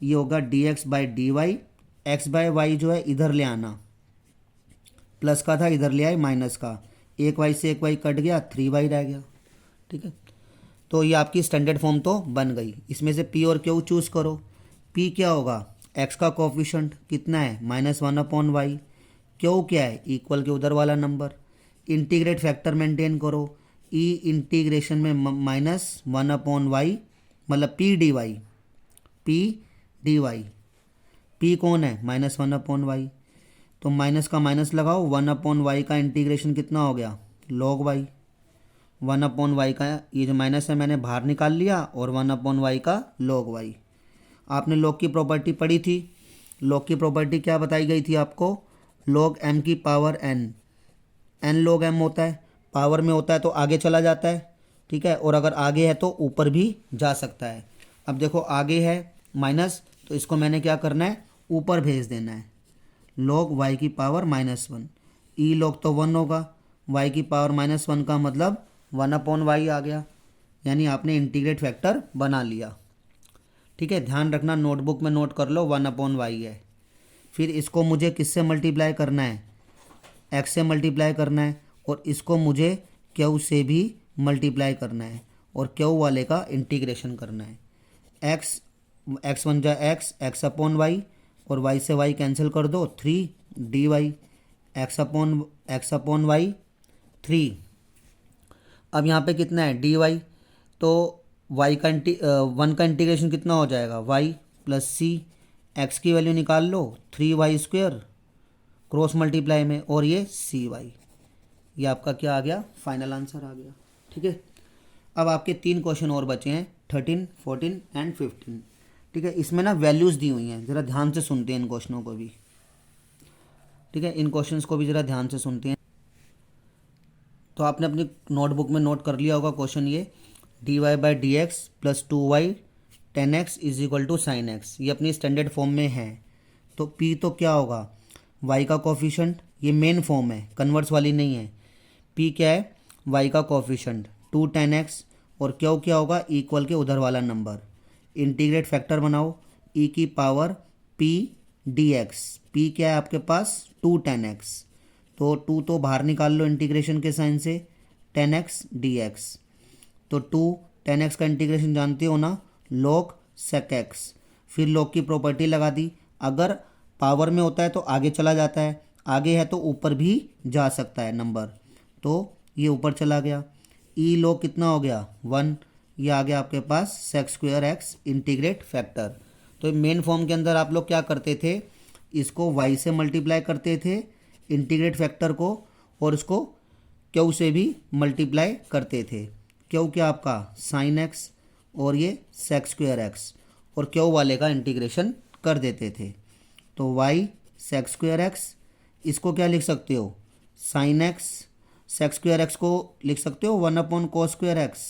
ये होगा dx/dy। x/y जो है इधर ले आना, प्लस का था इधर ले आए माइनस का, एक y से एक y कट गया, 3y रह गया। ठीक है, तो ये आपकी स्टैंडर्ड फॉर्म तो बन गई। इसमें से p और q चूज़ करो। p क्या होगा, x का कोफिशेंट कितना है, -1/y। q क्या है, इक्वल के उधर वाला नंबर। इंटीग्रेट फैक्टर मेंटेन करो, e इंटीग्रेशन में -1/y मतलब p dy। p कौन है, -1/y, तो माइनस का माइनस लगाओ, 1/y का इंटीग्रेशन कितना हो गया, log y। 1/y का ये जो माइनस है मैंने बाहर निकाल लिया, और 1/y का log y। आपने log की प्रॉपर्टी पढ़ी थी। log की प्रॉपर्टी क्या बताई गई थी आपको, log m की power n। n log m होता है, पावर में होता है तो आगे चला जाता है। ठीक है, और अगर आगे है तो ऊपर भी जा सकता है। अब देखो आगे है माइनस, तो इसको मैंने क्या करना है, ऊपर भेज देना है। log y की पावर -1, ई log तो 1 होगा, y की पावर -1 का मतलब 1/y आ गया, यानी आपने इंटीग्रेट फैक्टर बना लिया। ठीक है, ध्यान रखना, नोटबुक में नोट कर लो 1/y है। फिर इसको मुझे किससे मल्टीप्लाई करना है, x से मल्टीप्लाई करना है, और इसको मुझे q से भी मल्टीप्लाई करना है, और q वाले का इंटीग्रेशन करना है। x1 जा x अपॉन वाई, और y से y कैंसिल कर दो, 3 dy, x अपॉन वाई 3। अब यहाँ पे कितना है dy, तो y का 1 का इंटीग्रेशन कितना हो जाएगा, y प्लस c, x की वैल्यू निकाल लो 3y² क्रॉस मल्टीप्लाई में, और ये cy, ये आपका क्या आ गया, फाइनल आंसर आ गया। ठीक है, अब आपके 3 क्वेश्चन और बचे हैं, 13, 14 एंड 15। ठीक है, इसमें ना वैल्यूज़ दी हुई हैं, ज़रा ध्यान से सुनते हैं इन क्वेश्चनों को भी। ठीक है, इन क्वेश्चंस को भी ज़रा ध्यान से सुनते हैं। तो आपने अपनी नोटबुक में नोट कर लिया होगा क्वेश्चन, ये dy/dx plus 2y tan x is equal to sine x, ये अपनी स्टैंडर्ड फॉर्म में है। तो p तो क्या होगा, y का कोफिशेंट, ये मेन फॉर्म है, कन्वर्स वाली नहीं है। p क्या है, y का कोफिशेंट 2 tan x, और q क्या होगा, इक्वल के उधर वाला नंबर। इंटीग्रेट फैक्टर बनाओ, e की पावर p dx, p क्या है आपके पास 2 tan x, तो 2 तो बाहर निकाल लो इंटीग्रेशन के साइन से, tan x dx। तो 2 tan x का इंटीग्रेशन जानते हो ना, log sec x। फिर log की प्रॉपर्टी लगा दी, अगर पावर में होता है तो आगे चला जाता है, आगे है तो ऊपर भी जा सकता है नंबर, तो ये ऊपर चला गया। ई log कितना हो गया 1, ये आ गया आपके पास sec² x इंटीग्रेट फैक्टर। तो मेन फॉर्म के अंदर आप लोग क्या करते थे, इसको y से मल्टीप्लाई करते थे इंटीग्रेट फैक्टर को, और इसको q से भी मल्टीप्लाई करते थे। q क्या आपका साइन x, और ये sec² x, और q वाले का इंटीग्रेशन कर देते थे। तो y sec² x, इसको क्या लिख सकते हो, साइन x, sec² x को लिख सकते हो 1/cos² x।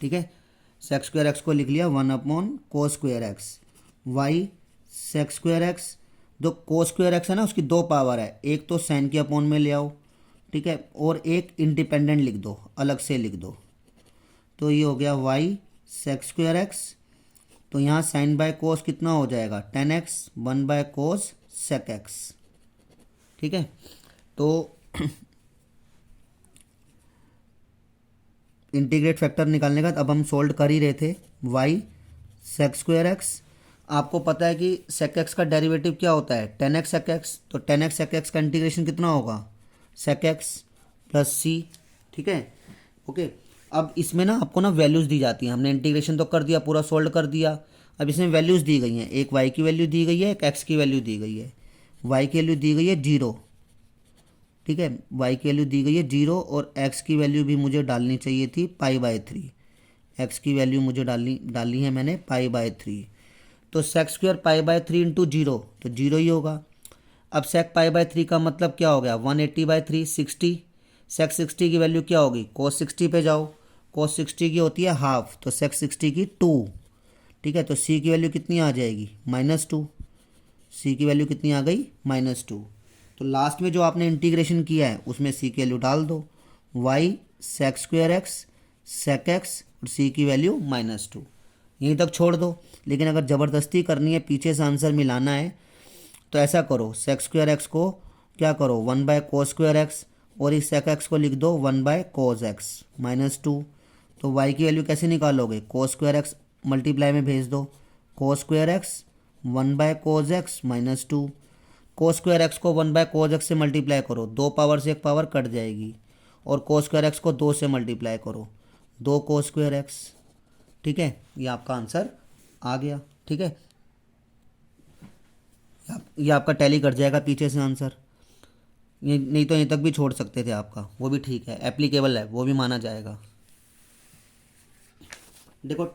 ठीक है, sec² x को लिख लिया 1/cos² x। y sec² x, जो cos² x है ना उसकी 2 पावर है, एक तो साइन के अपॉन में ले आओ, ठीक है, और एक इंडिपेंडेंट लिख दो, अलग से लिख दो। तो ये हो गया y sec² x, तो यहाँ साइन बाय कोस कितना हो जाएगा tan x, 1/cos sec x। ठीक है। तो इंटीग्रेट फैक्टर निकालने का अब हम सोल्व कर ही रहे थे। वाई सेक स्क्वायर एक्स, आपको पता है कि सेक एक्स का डेरिवेटिव क्या होता है, 10x सेक एक्स। तो 10x सेक एक्स का इंटीग्रेशन कितना होगा, सेक एक्स प्लस सी। ठीक है, ओके। अब इसमें ना आपको ना वैल्यूज़ दी जाती हैं, हमने इंटीग्रेशन तो कर दिया, पूरा सोल्व कर दिया। अब इसमें वैल्यूज़ दी गई हैं, एक वाई की वैल्यू दी गई है, एक एक्स की वैल्यू दी गई है। वाई की वैल्यू दी गई है 0, ठीक है, वाई की वैल्यू दी गई है 0 और एक्स की वैल्यू भी मुझे डालनी चाहिए थी π/3। एक्स की वैल्यू मुझे डाली है मैंने π/3। तो सेक स्क्वायर π/3 इंटू 0, तो 0 ही होगा। अब सेक π/3 का मतलब क्या हो गया, 180/3 60। सेक 60 की वैल्यू क्या होगी, कोस 60 पे जाओ, कोस 60 की होती है हाफ, तो सेक 60 की 2। ठीक है, तो सी की वैल्यू कितनी आ जाएगी, -2। सी की वैल्यू कितनी आ गई, -2। तो लास्ट में जो आपने इंटीग्रेशन किया है उसमें सी की वैल्यू डाल दो, वाई सेक स्क्वायर एक्स सेक एक्स और सी की वैल्यू -2, यहीं तक छोड़ दो। लेकिन अगर ज़बरदस्ती करनी है, पीछे से आंसर मिलाना है, तो ऐसा करो, सेक स्क्वायर एक्स को क्या करो 1/cos स्क्वायर एक्स और इस सेक एक्स को लिख दो 1/cos एक्स -2। तो वाई की वैल्यू कैसे निकालोगे, cos स्क्वायर एक्स मल्टीप्लाई में भेज दो, cos square x 1/cos x -2। cos square x को 1/cos एक्स से मल्टीप्लाई करो, 2 पावर से 1 पावर कट जाएगी, और cos स्क्वायर एक्स को 2 से मल्टीप्लाई करो, 2 cos स्क्वायर एक्स। ठीक है, ये आपका आंसर आ गया। ठीक है, ये आपका टैली कट जाएगा पीछे से आंसर, ये नहीं तो यहीं तक भी छोड़ सकते थे आपका, वो भी ठीक है, एप्लीकेबल है, वो भी माना जाएगा। देखो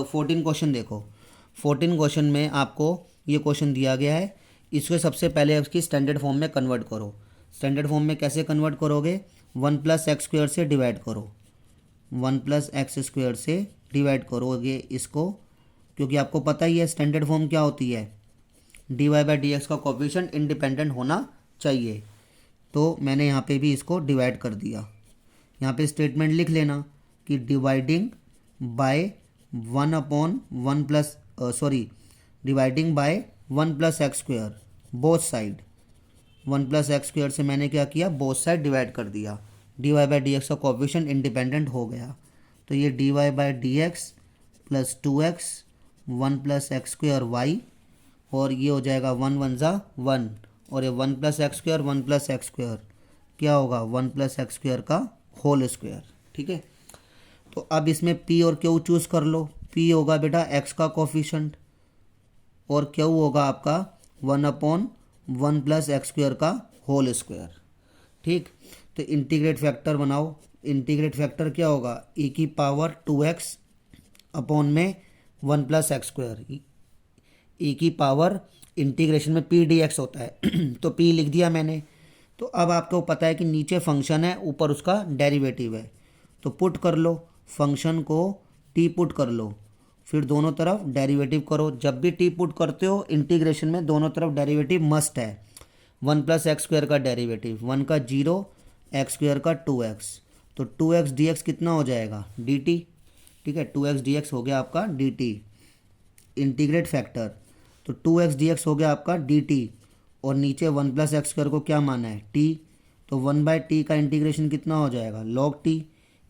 14 क्वेश्चन देखो, 14 क्वेश्चन में आपको ये क्वेश्चन दिया गया है, इसको सबसे पहले उसकी स्टैंडर्ड फॉर्म में कन्वर्ट करो। स्टैंडर्ड फॉर्म में कैसे कन्वर्ट करोगे, 1+x² से डिवाइड करो, 1+x² से डिवाइड करोगे इसको, क्योंकि आपको पता ही है स्टैंडर्ड फॉर्म क्या होती है, dy/dx का कोफिशिएंट इंडिपेंडेंट होना चाहिए। तो मैंने यहाँ पे भी इसको डिवाइड कर दिया। यहाँ पे स्टेटमेंट लिख लेना कि dividing by 1+x² both side, 1+x² से मैंने क्या किया, बोथ साइड डिवाइड कर दिया, dy/dx का कोफिशिएंट इंडिपेंडेंट हो गया। तो ये dy/dx + 2x 1+x² y, और ये हो जाएगा 1 1 ज़ा 1, और ये 1+x² 1+x² क्या होगा, 1+x² का होल स्क्वायर। ठीक है, तो अब इसमें p और q चूज़ कर लो। p होगा बेटा x का कोफिशिएंट और q होगा आपका 1/1+x² का होल स्क्वायर। ठीक, तो इंटीग्रेट फैक्टर बनाओ। इंटीग्रेट फैक्टर क्या होगा, e⁻²x अपॉन में 1+x², ई की पावर इंटीग्रेशन में पी डी एक्स होता है तो पी लिख दिया मैंने। तो अब आपको पता है कि नीचे फंक्शन है, ऊपर उसका डेरिवेटिव है, तो पुट कर लो, फंक्शन को टी पुट कर लो, फिर दोनों तरफ डेरिवेटिव करो। जब भी टी पुट करते हो इंटीग्रेशन में दोनों तरफ डेरिवेटिव मस्ट है। 1+x² का डेरिवेटिव 1 का 0, x² का 2x, तो 2x dx कितना हो जाएगा, dt। ठीक है, 2x dx हो गया आपका dt। इंटीग्रेट फैक्टर, तो 2x dx हो गया आपका dt, और नीचे 1+x² को क्या माना है, t, तो 1/t का इंटीग्रेशन कितना हो जाएगा, log t।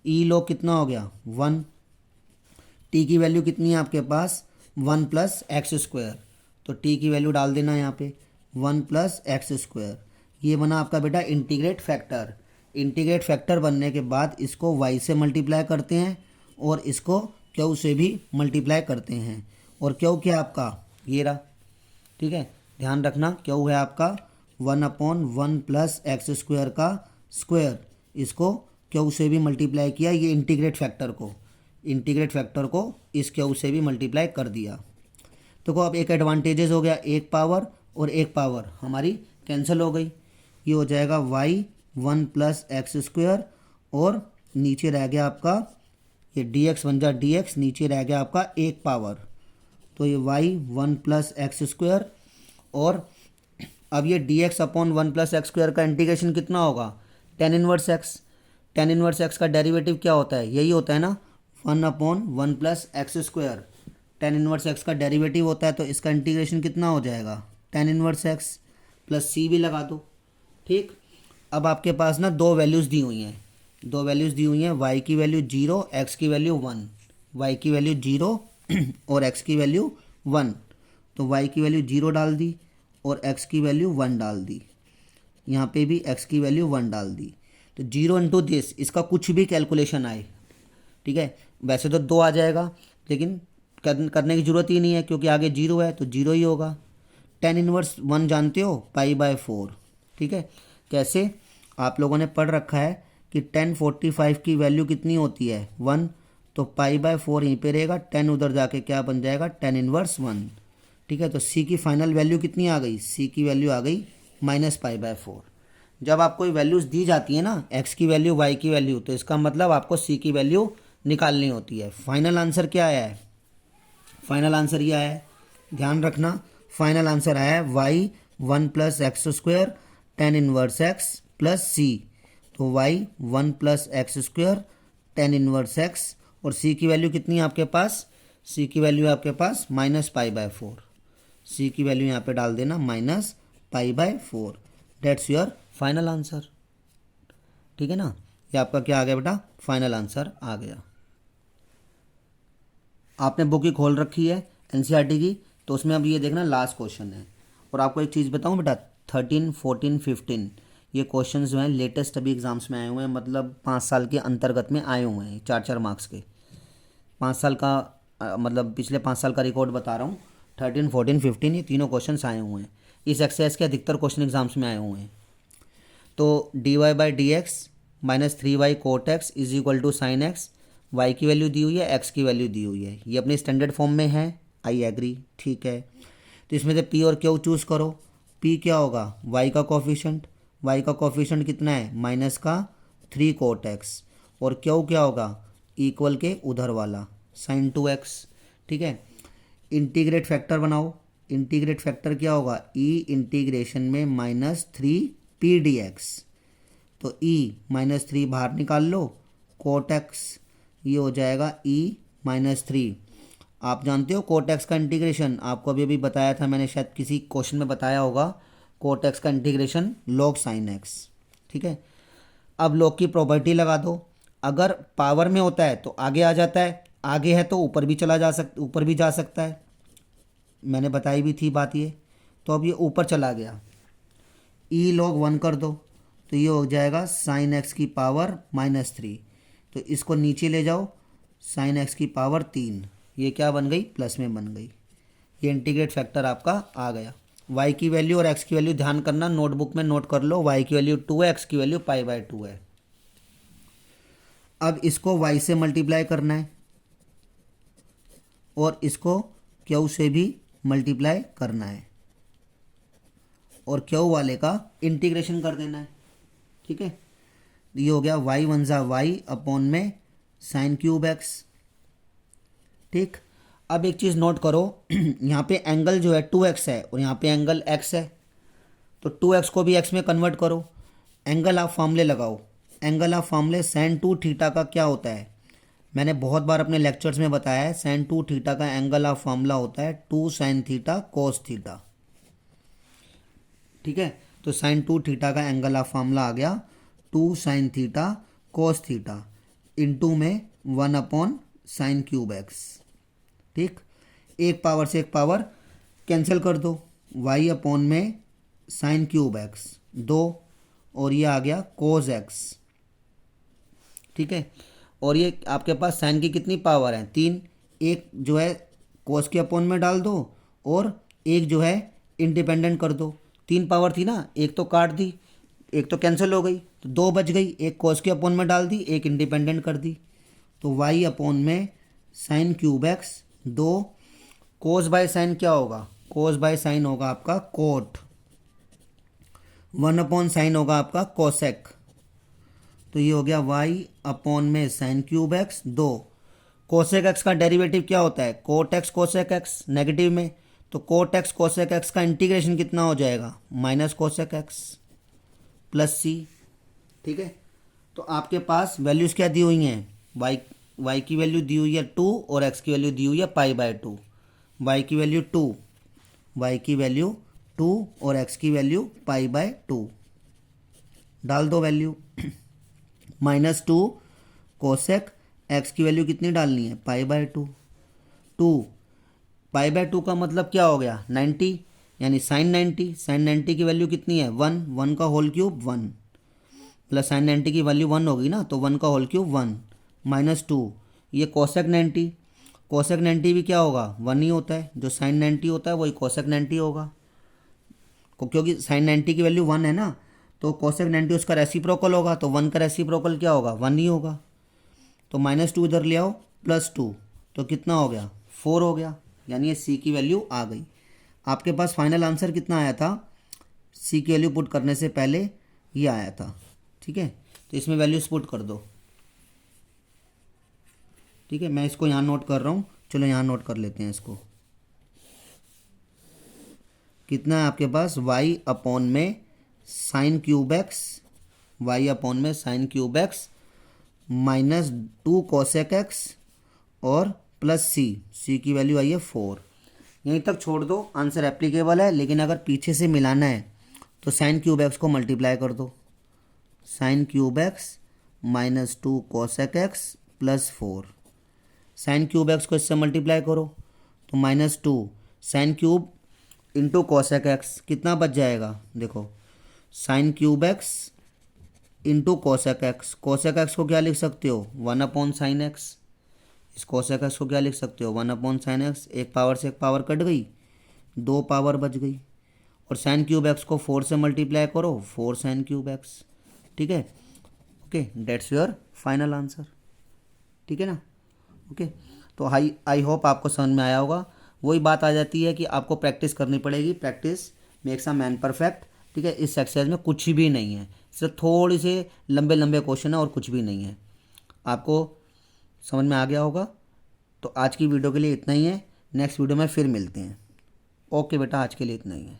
ई log कितना हो गया 1, t की वैल्यू कितनी है आपके पास 1+x², तो t की वैल्यू डाल देना यहाँ पे 1+x²। ये बना आपका बेटा इंटीग्रेट फैक्टर। इंटीग्रेट फैक्टर बनने के बाद इसको y से मल्टीप्लाई करते हैं और इसको q से भी मल्टीप्लाई करते हैं, और q क्या आपका ये रहा। ठीक है, ध्यान रखना q है आपका 1/1+x² का स्क्वायर, इसको q से भी मल्टीप्लाई किया, ये इंटीग्रेट फैक्टर को इस q से भी मल्टीप्लाई कर दिया। तो अब एक एडवांटेजेस हो गया, एक पावर और एक पावर हमारी कैंसिल हो गई, ये हो जाएगा y 1+x², और नीचे रह गया आपका ये dx बन जा dx, नीचे रह गया आपका एक पावर, तो ये y 1+x², और अब ये dx अपॉन 1+x² का इंटीग्रेशन कितना होगा, tan inverse x। tan inverse x का डेरिवेटिव क्या होता है, यही होता है ना 1/1+x²। tan इनवर्स x का डेरिवेटिव होता है, तो इसका इंटीग्रेशन कितना हो जाएगा, tan inverse x plus c भी लगा दो, ठीक। अब आपके पास ना दो वैल्यूज़ दी हुई हैं, दो वैल्यूज़ दी हुई हैं, y की वैल्यू 0, x की वैल्यू 1। y की वैल्यू 0 और x की वैल्यू 1। तो y की वैल्यू 0 डाल दी और x की वैल्यू 1 डाल दी। यहाँ पे भी x की वैल्यू 1 डाल दी। तो 0 इंटू दिस, इसका कुछ भी कैलकुलेशन आए, ठीक है, वैसे तो 2 आ जाएगा, लेकिन करने की ज़रूरत ही नहीं है क्योंकि आगे 0 है तो 0 ही होगा। टेन इनवर्स 1 जानते हो, π/4। ठीक है, कैसे, आप लोगों ने पढ़ रखा है कि 1045 की वैल्यू कितनी होती है, 1। तो π/4 यहीं पे रहेगा, 10 उधर जाके क्या बन जाएगा, 10 इनवर्स 1। ठीक है, तो सी की फाइनल वैल्यू कितनी आ गई, सी की वैल्यू आ गई -π/4। जब आपको ये वैल्यूज़ दी जाती है ना, एक्स की वैल्यू, वाई की वैल्यू, तो इसका मतलब आपको सी की वैल्यू निकालनी होती है। फाइनल आंसर क्या आया है, फाइनल आंसर ये आया है, ध्यान रखना, फाइनल आंसर आया है y 1+x² 10 inverse x plus c. तो वाई 1+x² 10 इनवर्स x, और सी की वैल्यू कितनी है आपके पास, सी की वैल्यू है आपके पास -π/4। सी की वैल्यू यहाँ पे डाल देना -π/4। That's your final answer. ठीक है ना, ये आपका क्या आ गया बेटा, फाइनल आंसर आ गया। आपने बुक ही खोल रखी है एनसीईआरटी की, तो उसमें अब ये देखना लास्ट क्वेश्चन है। और आपको एक चीज़ बताऊं बेटा, 13, 14, 15 ये क्वेश्चन जो हैं लेटेस्ट अभी एग्जाम्स में आए हुए हैं, मतलब 5 साल के अंतर्गत में आए हुए हैं, 4-4 मार्क्स के। 5 साल का मतलब पिछले 5 साल का रिकॉर्ड बता रहा हूँ। 13, 14, 15 ये तीनों क्वेश्चन आए हुए हैं। इस एक्सरसाइज के अधिकतर क्वेश्चन एग्जाम्स में आए हुए हैं। तो dy/dx -3y cot x is equal to sine x, y की वैल्यू दी हुई है, x की वैल्यू दी हुई है, ये अपने स्टैंडर्ड फॉर्म में है, आई एग्री, ठीक है। तो इसमें से p और q चूज़ करो। p क्या होगा, y का कोफिशेंट, y का कोफिशेंट कितना है, -3 cot x, और q क्या होगा, इक्वल के उधर वाला sin 2x। ठीक है, इंटीग्रेट फैक्टर बनाओ। इंटीग्रेट फैक्टर क्या होगा, e इंटीग्रेशन में -3p/dx। तो e -3 बाहर निकाल लो, कोट एक्स ये हो जाएगा e-3। आप जानते हो कोट एक्स का इंटीग्रेशन, आपको अभी अभी बताया था मैंने, शायद किसी क्वेश्चन में बताया होगा, कोट एक्स का इंटीग्रेशन log sin x। ठीक है, अब log की प्रॉपर्टी लगा दो, अगर पावर में होता है तो आगे आ जाता है, आगे है तो ऊपर भी ऊपर भी जा सकता है, मैंने बताई भी थी बात ये। तो अब ये ऊपर चला गया, e log 1 कर दो, तो ये हो जाएगा साइन एक्स की पावर -3। तो इसको नीचे ले जाओ, साइन एक्स की पावर 3, ये क्या बन गई, प्लस में बन गई। ये इंटीग्रेट फैक्टर आपका आ गया। y की वैल्यू और x की वैल्यू ध्यान करना, नोटबुक में नोट कर लो, y की वैल्यू 2 है, x की वैल्यू π/2 है। अब इसको y से मल्टीप्लाई करना है और इसको q से भी मल्टीप्लाई करना है, और q वाले का इंटीग्रेशन कर देना है। ठीक है, ये हो गया y1/y में sin3x। ठीक, अब एक चीज़ नोट करो, यहाँ पे एंगल जो है 2x है और यहाँ पे एंगल x है, तो 2x को भी x में कन्वर्ट करो। एंगल ऑफ फॉर्मूले लगाओ, एंगल ऑफ फॉर्मूले sin 2θ का क्या होता है, मैंने बहुत बार अपने लेक्चर्स में बताया है, sin 2θ का एंगल ऑफ फॉर्मूला होता है 2 sin θ cos θ। ठीक है, तो sin 2θ का एंगल ऑफ फॉर्मूला आ गया 2 sin θ cos θ इंटू में 1/sin3x। ठीक, एक पावर से एक पावर कैंसिल कर दो, y में sin3x 2, और ये आ गया cos x। ठीक है, और ये आपके पास साइन की कितनी पावर है, 3। एक जो है cos के अपॉन में डाल दो और एक जो है इंडिपेंडेंट कर दो। 3 पावर थी ना, एक तो काट दी, एक तो कैंसिल हो गई, तो 2 बच गई, एक cos के अपॉन में डाल दी, एक इंडिपेंडेंट कर दी। तो y में sin3x 2, cos/sin क्या होगा, cos/sin होगा आपका कोट, 1/sin होगा आपका कोसेक। तो ये हो गया y में sin3x 2। कोसेक एक्स का डेरिवेटिव क्या होता है, cot x cosec x, negative में, तो कोट एक्स कोसेक एक्स का इंटीग्रेशन कितना हो जाएगा, minus cosec x plus c. ठीक है, तो आपके पास वैल्यूज़ क्या दी हुई हैं, y की वैल्यू दी हुई है 2 और x की वैल्यू दी हुई है π/2। y की वैल्यू 2 और x की वैल्यू π/2। डाल दो वैल्यू। -2 कोसेक एक्स की वैल्यू कितनी डालनी है, π/2। 2 π/2 का मतलब क्या हो गया, 90, यानी साइन 90। साइन 90 की वैल्यू कितनी है, 1। 1 का होल क्यूब 1, प्लस साइन 90 की वैल्यू 1 होगी ना, तो 1 का होल क्यूब 1, -2 ये कोसेक 90। कोसेक 90 भी क्या होगा, 1 ही होता है। जो साइन 90 होता है वही कोसेक 90 होगा, क्योंकि साइन 90 की वैल्यू 1 है ना, तो कोसेक 90 उसका रेसिप्रोकल होगा, तो 1 का रेसिप्रोकल क्या होगा, 1 ही होगा। तो -2 इधर ले आओ, +2, तो कितना हो गया, 4 हो गया। यानी ये सी की वैल्यू आ गई। आपके पास फाइनल आंसर कितना आया था, सी की वैल्यू पुट करने से पहले ये आया था। ठीक है, तो इसमें वैल्यूज पुट कर दो। ठीक है, मैं इसको यहाँ नोट कर रहा हूँ, चलो यहाँ नोट कर लेते हैं इसको। कितना है आपके पास, y/में साइन क्यूब एक्स, y/में sine cube x -2 cosec x और प्लस सी की वैल्यू आई है 4। यहीं तक छोड़ दो, आंसर एप्लीकेबल है। लेकिन अगर पीछे से मिलाना है तो साइन क्यूब एक्स को मल्टीप्लाई कर दो, sign cube x -2 cosec x +4। Sign cube x को इससे मल्टीप्लाई करो तो -2 sine cube into cosec x कितना बच जाएगा, देखो sign cube x into cosec x. Cosec x को क्या लिख सकते हो, 1/sin x। इस कोसेक एक्स को क्या लिख सकते हो, 1/sin x। एक पावर से एक पावर कट गई, 2 पावर बच गई। और साइन क्यूब एक्स को 4 से मल्टीप्लाई करो, 4 साइन क्यूब एक्स। ठीक है, okay, that's your final answer. ठीक है ना, ओके। तो आई होप आपको समझ में आया होगा। वही बात आ जाती है कि आपको प्रैक्टिस करनी पड़ेगी, practice makes a man perfect. ठीक है, इस एक्सरसाइज में कुछ भी नहीं है, सिर्फ थोड़ी से लंबे लंबे क्वेश्चन है और कुछ भी नहीं है। आपको समझ में आ गया होगा। तो आज की वीडियो के लिए इतना ही है, नेक्स्ट वीडियो में फिर मिलते हैं। ओके बेटा, आज के लिए इतना ही है।